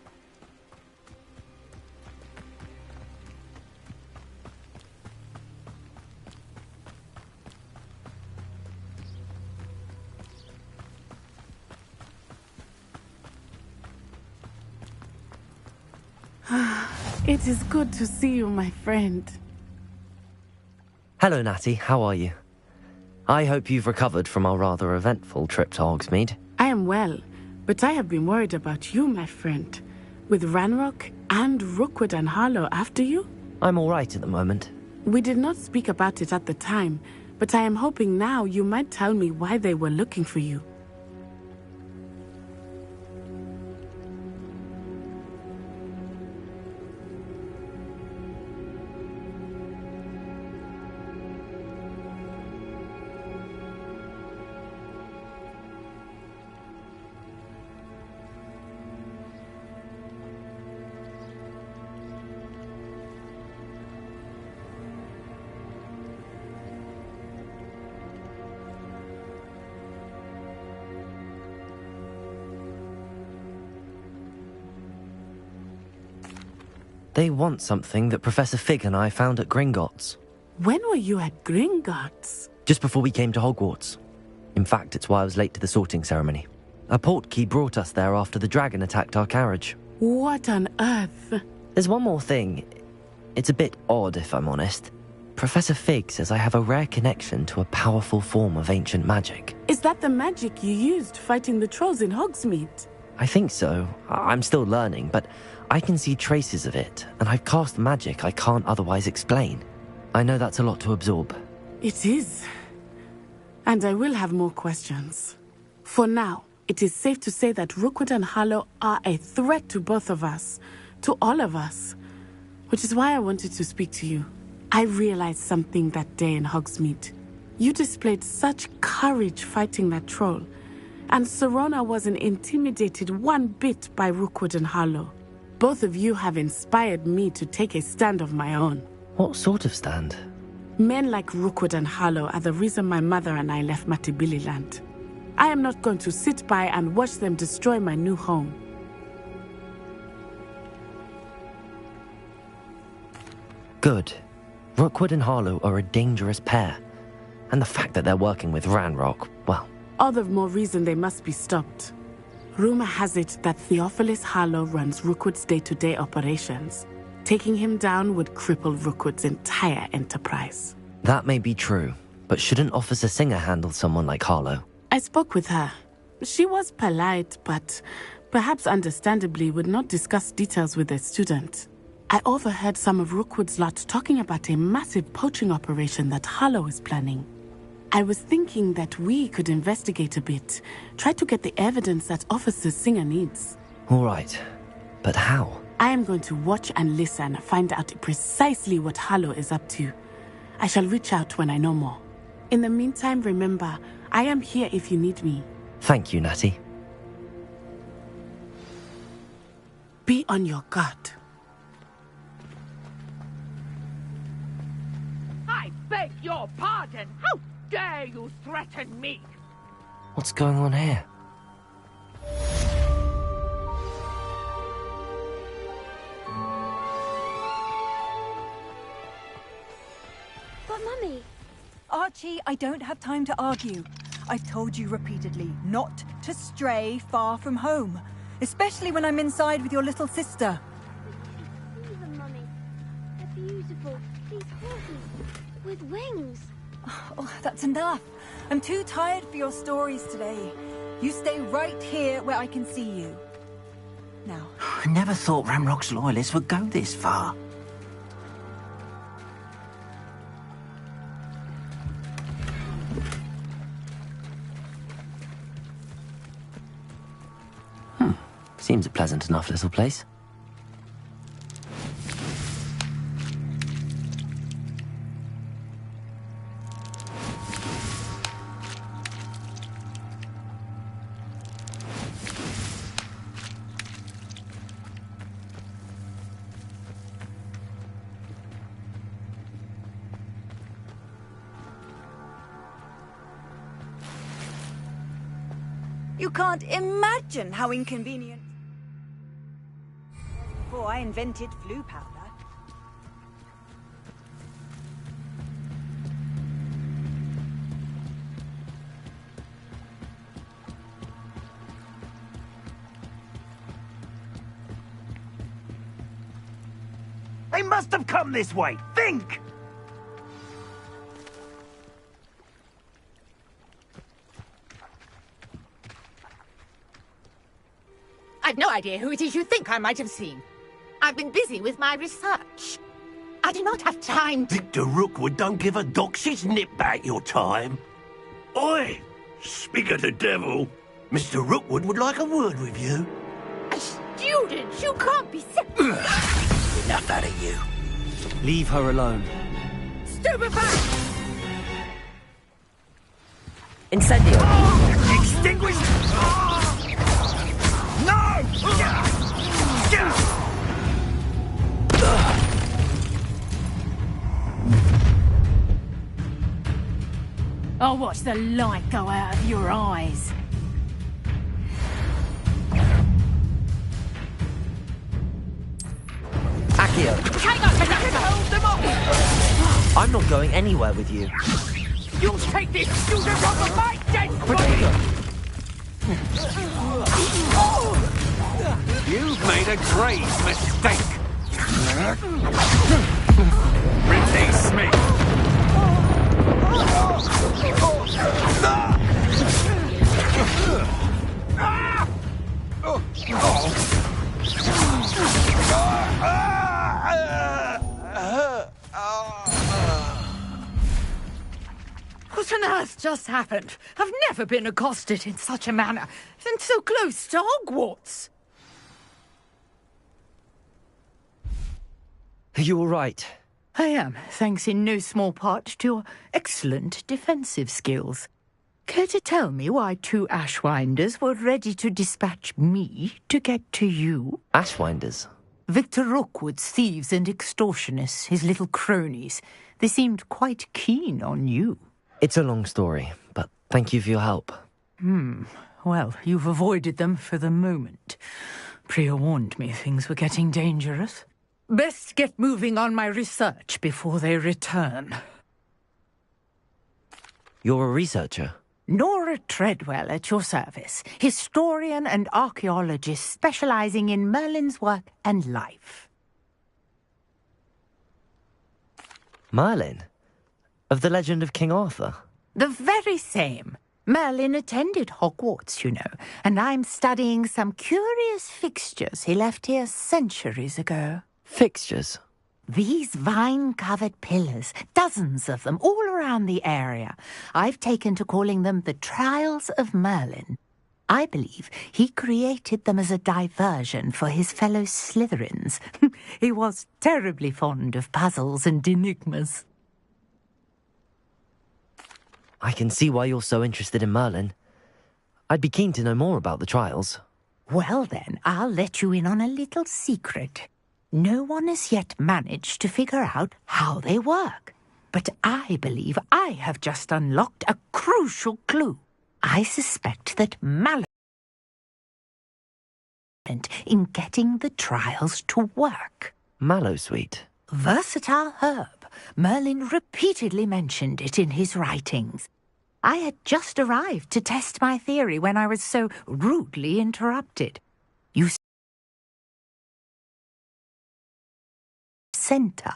It is good to see you, my friend. Hello, Natty. How are you? I hope you've recovered from our rather eventful trip to Hogsmeade. I am well, but I have been worried about you, my friend. With Ranrock and Rookwood and Harlow after you? I'm all right at the moment. We did not speak about it at the time, but I am hoping now you might tell me why they were looking for you. They want something that Professor Fig and I found at Gringotts. When were you at Gringotts? Just before we came to Hogwarts. In fact, it's why I was late to the sorting ceremony. A portkey brought us there after the dragon attacked our carriage. What on earth? There's one more thing. It's a bit odd, if I'm honest. Professor Fig says I have a rare connection to a powerful form of ancient magic. Is that the magic you used fighting the trolls in Hogsmeade? I think so. I'm still learning, but I can see traces of it, and I've cast magic I can't otherwise explain. I know that's a lot to absorb. It is. And I will have more questions. For now, it is safe to say that Rookwood and Harlow are a threat to both of us, to all of us. Which is why I wanted to speak to you. I realized something that day in Hogsmeade. You displayed such courage fighting that troll, and Serona wasn't intimidated one bit by Rookwood and Harlow. Both of you have inspired me to take a stand of my own. What sort of stand? Men like Rookwood and Harlow are the reason my mother and I left Matabeleland. I am not going to sit by and watch them destroy my new home. Good. Rookwood and Harlow are a dangerous pair. And the fact that they're working with Ranrock, well... All the more reason they must be stopped. Rumor has it that Theophilus Harlow runs Rookwood's day-to-day operations. Taking him down would cripple Rookwood's entire enterprise. That may be true, but shouldn't Officer Singer handle someone like Harlow? I spoke with her. She was polite, but perhaps understandably would not discuss details with a student. I overheard some of Rookwood's lot talking about a massive poaching operation that Harlow is planning. I was thinking that we could investigate a bit, try to get the evidence that Officer Singer needs. All right, but how? I am going to watch and listen, find out precisely what Harlow is up to. I shall reach out when I know more. In the meantime, remember, I am here if you need me. Thank you, Natty. Be on your guard. I beg your pardon. How dare you threaten me? What's going on here? But Mummy... Archie, I don't have time to argue. I've told you repeatedly not to stray far from home, especially when I'm inside with your little sister. See them, Mummy. They're beautiful. These horses with wings. Oh, that's enough. I'm too tired for your stories today. You stay right here where I can see you. Now. I never thought Ranrock's loyalists would go this far. Seems a pleasant enough little place. You can't imagine how inconvenient. Before I invented flu powder. They must have come this way. Think! I've no idea who it is you think I might have seen. I've been busy with my research. I do not have time to... Victor Rookwood don't give a doxy's nip back your time. Oi! Speak of the devil. Mr. Rookwood would like a word with you. Students, you can't be sick. Enough out of you. Leave her alone. Stupefy! Incendio! Extinguish! I'll watch the light go out of your eyes. Accio! Hold them off! I'm not going anywhere with you. You'll take this student off of my dead You've made a grave mistake. Release me. What on earth just happened? I've never been accosted in such a manner, and so close to Hogwarts. Are you all right? I am, thanks in no small part to your excellent defensive skills. Care to tell me why two Ashwinders were ready to dispatch me to get to you? Ashwinders? Victor Rookwood's thieves and extortionists, his little cronies. They seemed quite keen on you. It's a long story, but thank you for your help. Well, you've avoided them for the moment. Priya warned me things were getting dangerous. Best get moving on my research before they return. You're a researcher? Nora Treadwell at your service, historian and archaeologist specializing in Merlin's work and life. Merlin? Of the legend of King Arthur? The very same. Merlin attended Hogwarts, you know, and I'm studying some curious fixtures he left here centuries ago. Fixtures? These vine-covered pillars, dozens of them, all around the area. I've taken to calling them the Trials of Merlin. I believe he created them as a diversion for his fellow Slytherins. He was terribly fond of puzzles and enigmas. I can see why you're so interested in Merlin. I'd be keen to know more about the trials. Well then, I'll let you in on a little secret. No one has yet managed to figure out how they work. But I believe I have just unlocked a crucial clue. I suspect that Mallow in getting the trials to work. Mallowsweet? Versatile herb. Merlin repeatedly mentioned it in his writings. I had just arrived to test my theory when I was so rudely interrupted. You center.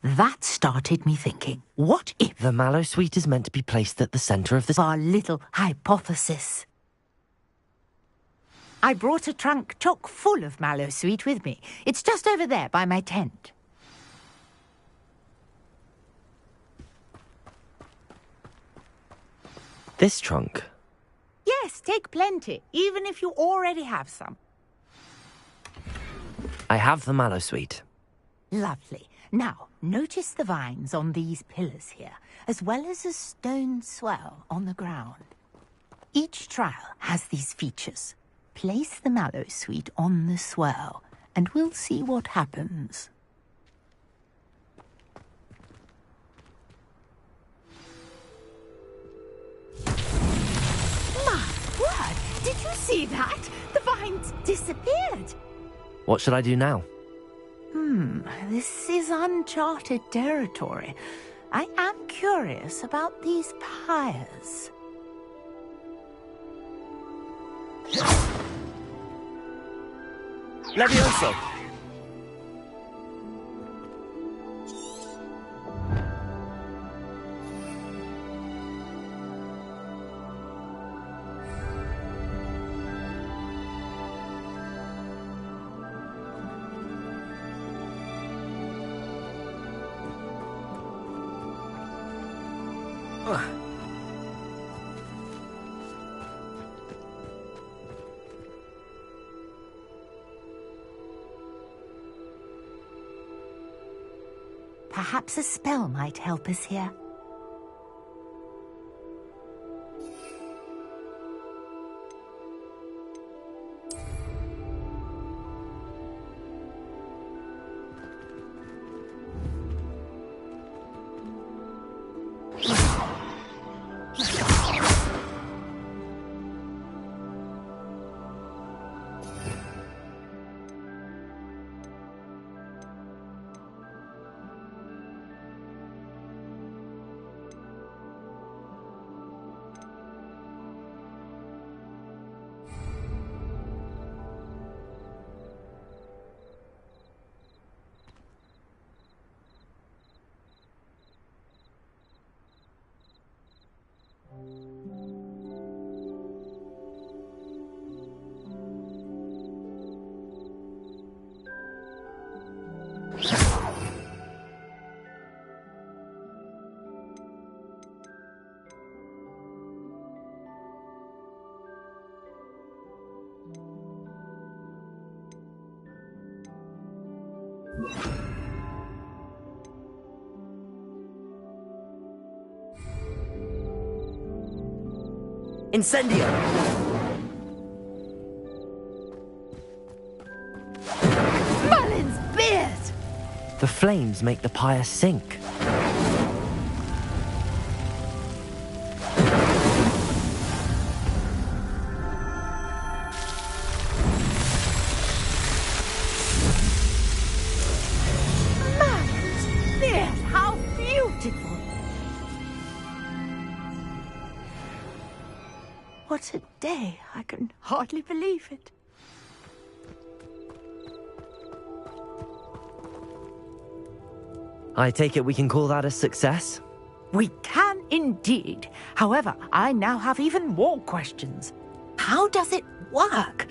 That started me thinking, what if... The Mallowsweet is meant to be placed at the centre of our little hypothesis. I brought a trunk chock full of Mallowsweet with me. It's just over there by my tent. This trunk? Yes, take plenty, even if you already have some. I have the Mallowsweet. Lovely. Now, notice the vines on these pillars here, as well as a stone swell on the ground. Each trial has these features. Place the Mallowsweet on the swell, and we'll see what happens. My word! Did See that? The vines disappeared. What should I do now? This is uncharted territory. I am curious about these pyres. Levioso! Perhaps a spell might help us here. Incendio! Merlin's beard! The flames make the pyre sink. Merlin's beard! How beautiful! What a day! I can hardly believe it. I take it we can call that a success? We can indeed. However, I now have even more questions. How does it work?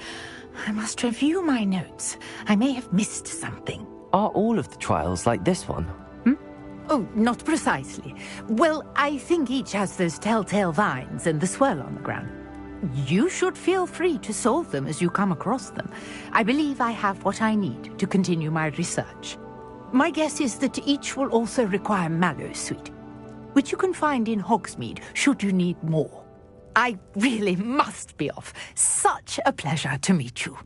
I must review my notes. I may have missed something. Are all of the trials like this one? Oh, not precisely. Well, I think each has those telltale vines and the swirl on the ground. You should feel free to solve them as you come across them. I believe I have what I need to continue my research. My guess is that each will also require mallow sweet, which you can find in Hogsmeade should you need more. I really must be off. Such a pleasure to meet you.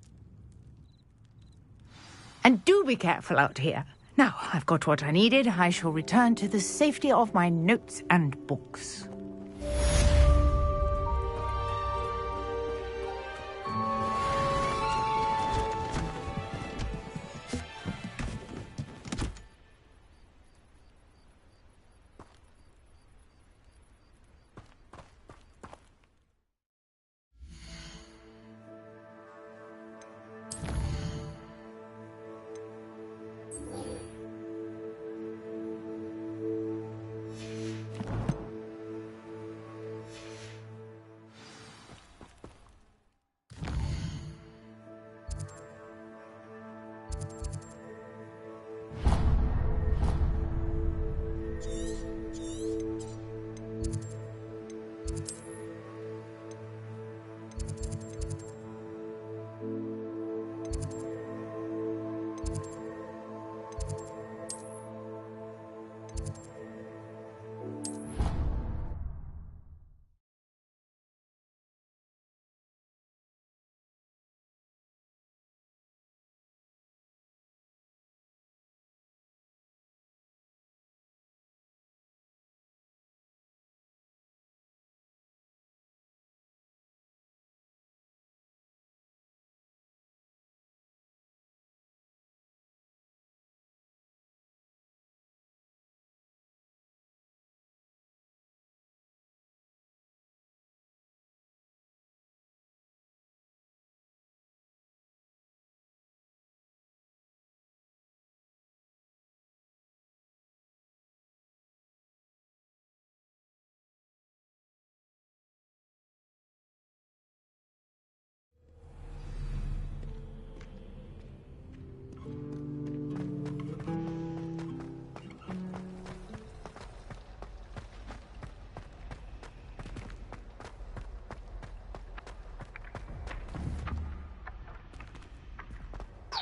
And do be careful out here. Now, I've got what I needed. I shall return to the safety of my notes and books.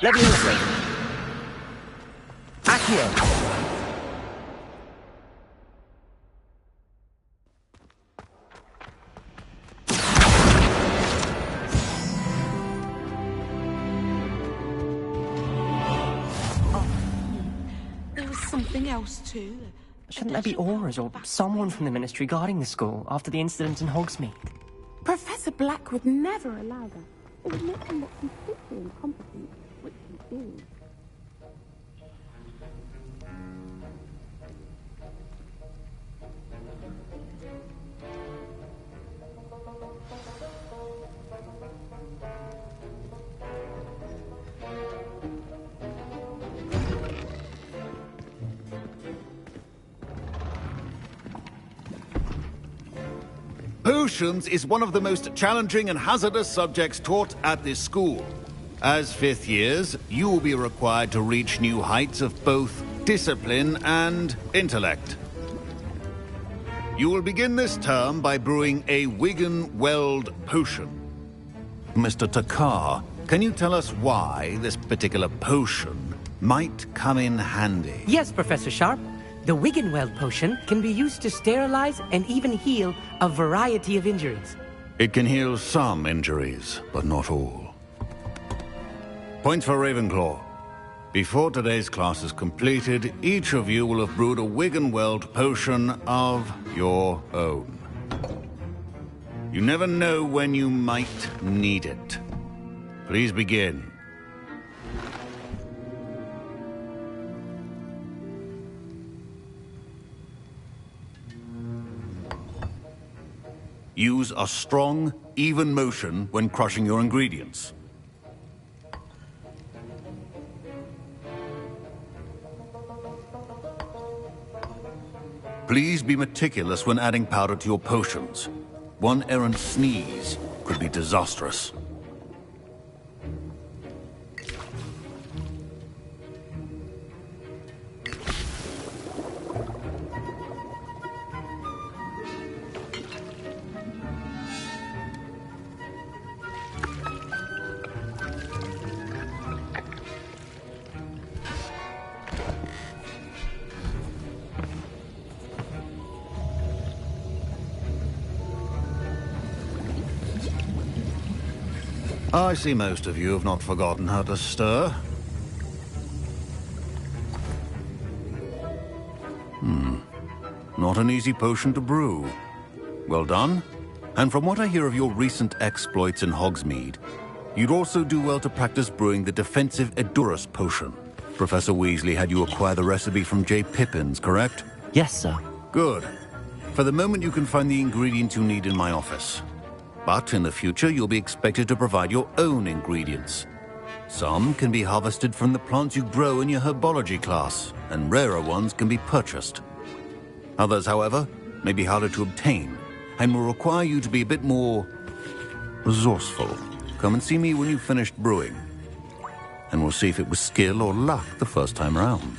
Leviosa! Accio! There was something else too. Shouldn't there be auras or someone from the Ministry guarding the school after the incident in Hogsmeade? Professor Black would never allow that. It would make him look completely incompetent, which he is. Potions is one of the most challenging and hazardous subjects taught at this school. As fifth years, you will be required to reach new heights of both discipline and intellect. You will begin this term by brewing a Wigan-Weld potion. Mr. Takar, can you tell us why this particular potion might come in handy? Yes, Professor Sharp. The Wiggenweld potion can be used to sterilize and even heal a variety of injuries. It can heal some injuries, but not all. Point for Ravenclaw. Before today's class is completed, each of you will have brewed a Wiggenweld potion of your own. You never know when you might need it. Please begin. Use a strong, even motion when crushing your ingredients. Please be meticulous when adding powder to your potions. One errant sneeze could be disastrous. I see most of you have not forgotten how to stir. Not an easy potion to brew. Well done. And from what I hear of your recent exploits in Hogsmeade, you'd also do well to practice brewing the defensive Edurus potion. Professor Weasley had you acquire the recipe from J. Pippin's, correct? Yes, sir. Good. For the moment, you can find the ingredients you need in my office. But in the future, you'll be expected to provide your own ingredients. Some can be harvested from the plants you grow in your herbology class, and rarer ones can be purchased. Others, however, may be harder to obtain, and will require you to be a bit more resourceful. Come and see me when you've finished brewing, and we'll see if it was skill or luck the first time round.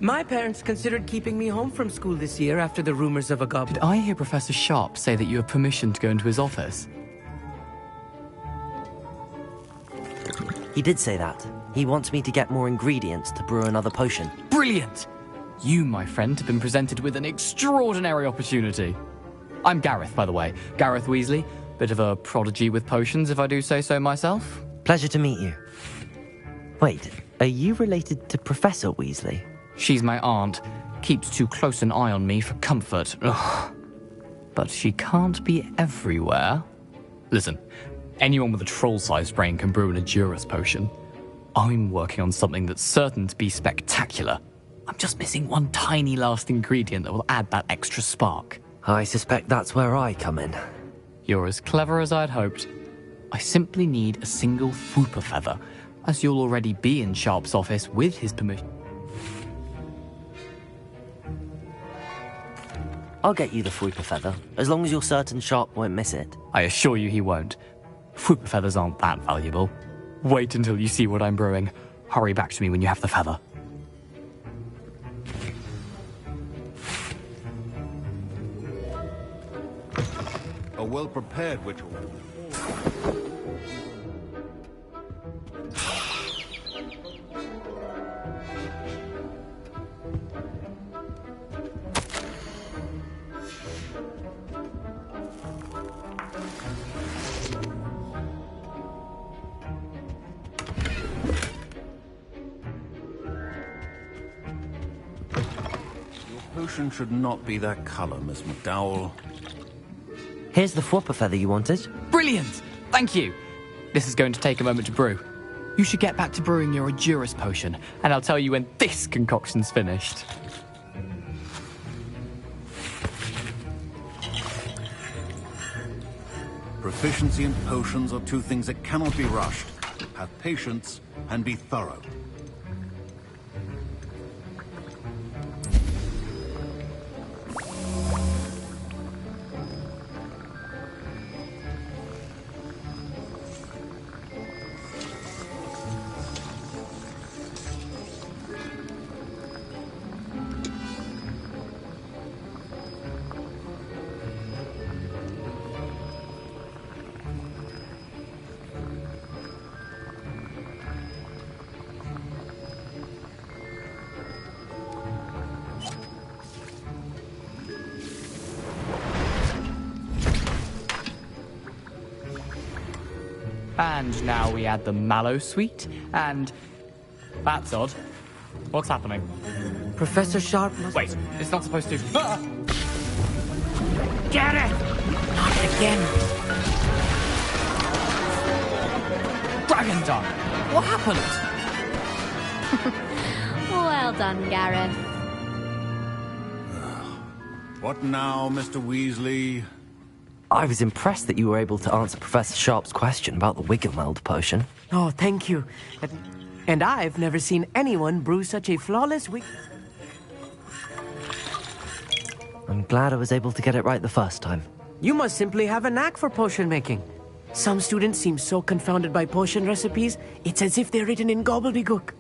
My parents considered keeping me home from school this year after the rumors of a goblin. Did I hear Professor Sharp say that you have permission to go into his office? He did say that. He wants me to get more ingredients to brew another potion. Brilliant! You, my friend, have been presented with an extraordinary opportunity. I'm Gareth, by the way. Gareth Weasley. Bit of a prodigy with potions, if I do say so myself. Pleasure to meet you. Wait, are you related to Professor Weasley? She's my aunt. Keeps too close an eye on me for comfort. Ugh. But she can't be everywhere. Listen, anyone with a troll-sized brain can brew an Edurus potion. I'm working on something that's certain to be spectacular. I'm just missing one tiny last ingredient that will add that extra spark. I suspect that's where I come in. You're as clever as I'd hoped. I simply need a single Fwooper feather, as you'll already be in Sharp's office with his permission. I'll get you the Fwooper feather, as long as you're certain Sharp won't miss it. I assure you he won't. Fwooper feathers aren't that valuable. Wait until you see what I'm brewing. Hurry back to me when you have the feather. well-prepared ritual. Potion should not be that color, Miss McDowell. Here's the Fwopper feather you wanted. Brilliant! Thank you. This is going to take a moment to brew. You should get back to brewing your Adurus potion, and I'll tell you when this concoction's finished. Proficiency in potions are two things that cannot be rushed. Have patience and be thorough. And now we add the mallow sweet, and... That's odd. What's happening? Professor Sharp must... Wait, it's not supposed to... Ah! Get it! Not again. Dragon Dog! What happened? Well done, Gareth. What now, Mr. Weasley? I was impressed that you were able to answer Professor Sharp's question about the Wiggenweld potion. Oh, thank you. And I've never seen anyone brew such a flawless I'm glad I was able to get it right the first time. You must simply have a knack for potion making. Some students seem so confounded by potion recipes, it's as if they're written in gobbledygook.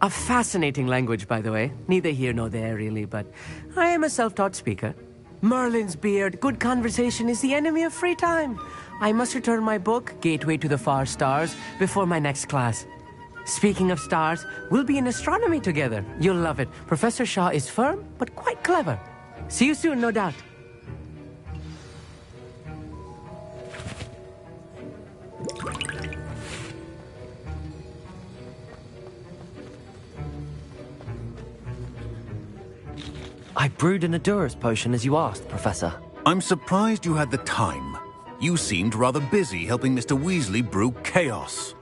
A fascinating language, by the way. Neither here nor there, really, but I am a self-taught speaker. Merlin's beard, good conversation is the enemy of free time. I must return my book, Gateway to the Far Stars, before my next class. Speaking of stars, we'll be in astronomy together. You'll love it. Professor Shaw is firm, but quite clever. See you soon, no doubt. I brewed an Adurus potion as you asked, Professor. I'm surprised you had the time. You seemed rather busy helping Mr. Weasley brew chaos.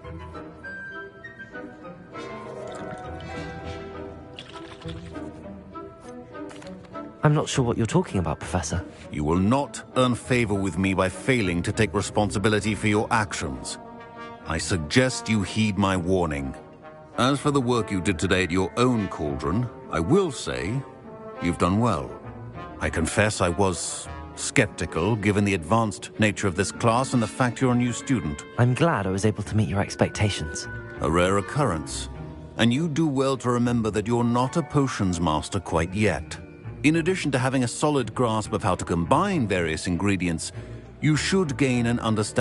I'm not sure what you're talking about, Professor. You will not earn favor with me by failing to take responsibility for your actions. I suggest you heed my warning. As for the work you did today at your own cauldron, I will say you've done well. I confess I was skeptical, given the advanced nature of this class and the fact you're a new student. I'm glad I was able to meet your expectations. A rare occurrence. And you do well to remember that you're not a potions master quite yet. In addition to having a solid grasp of how to combine various ingredients, you should gain an understanding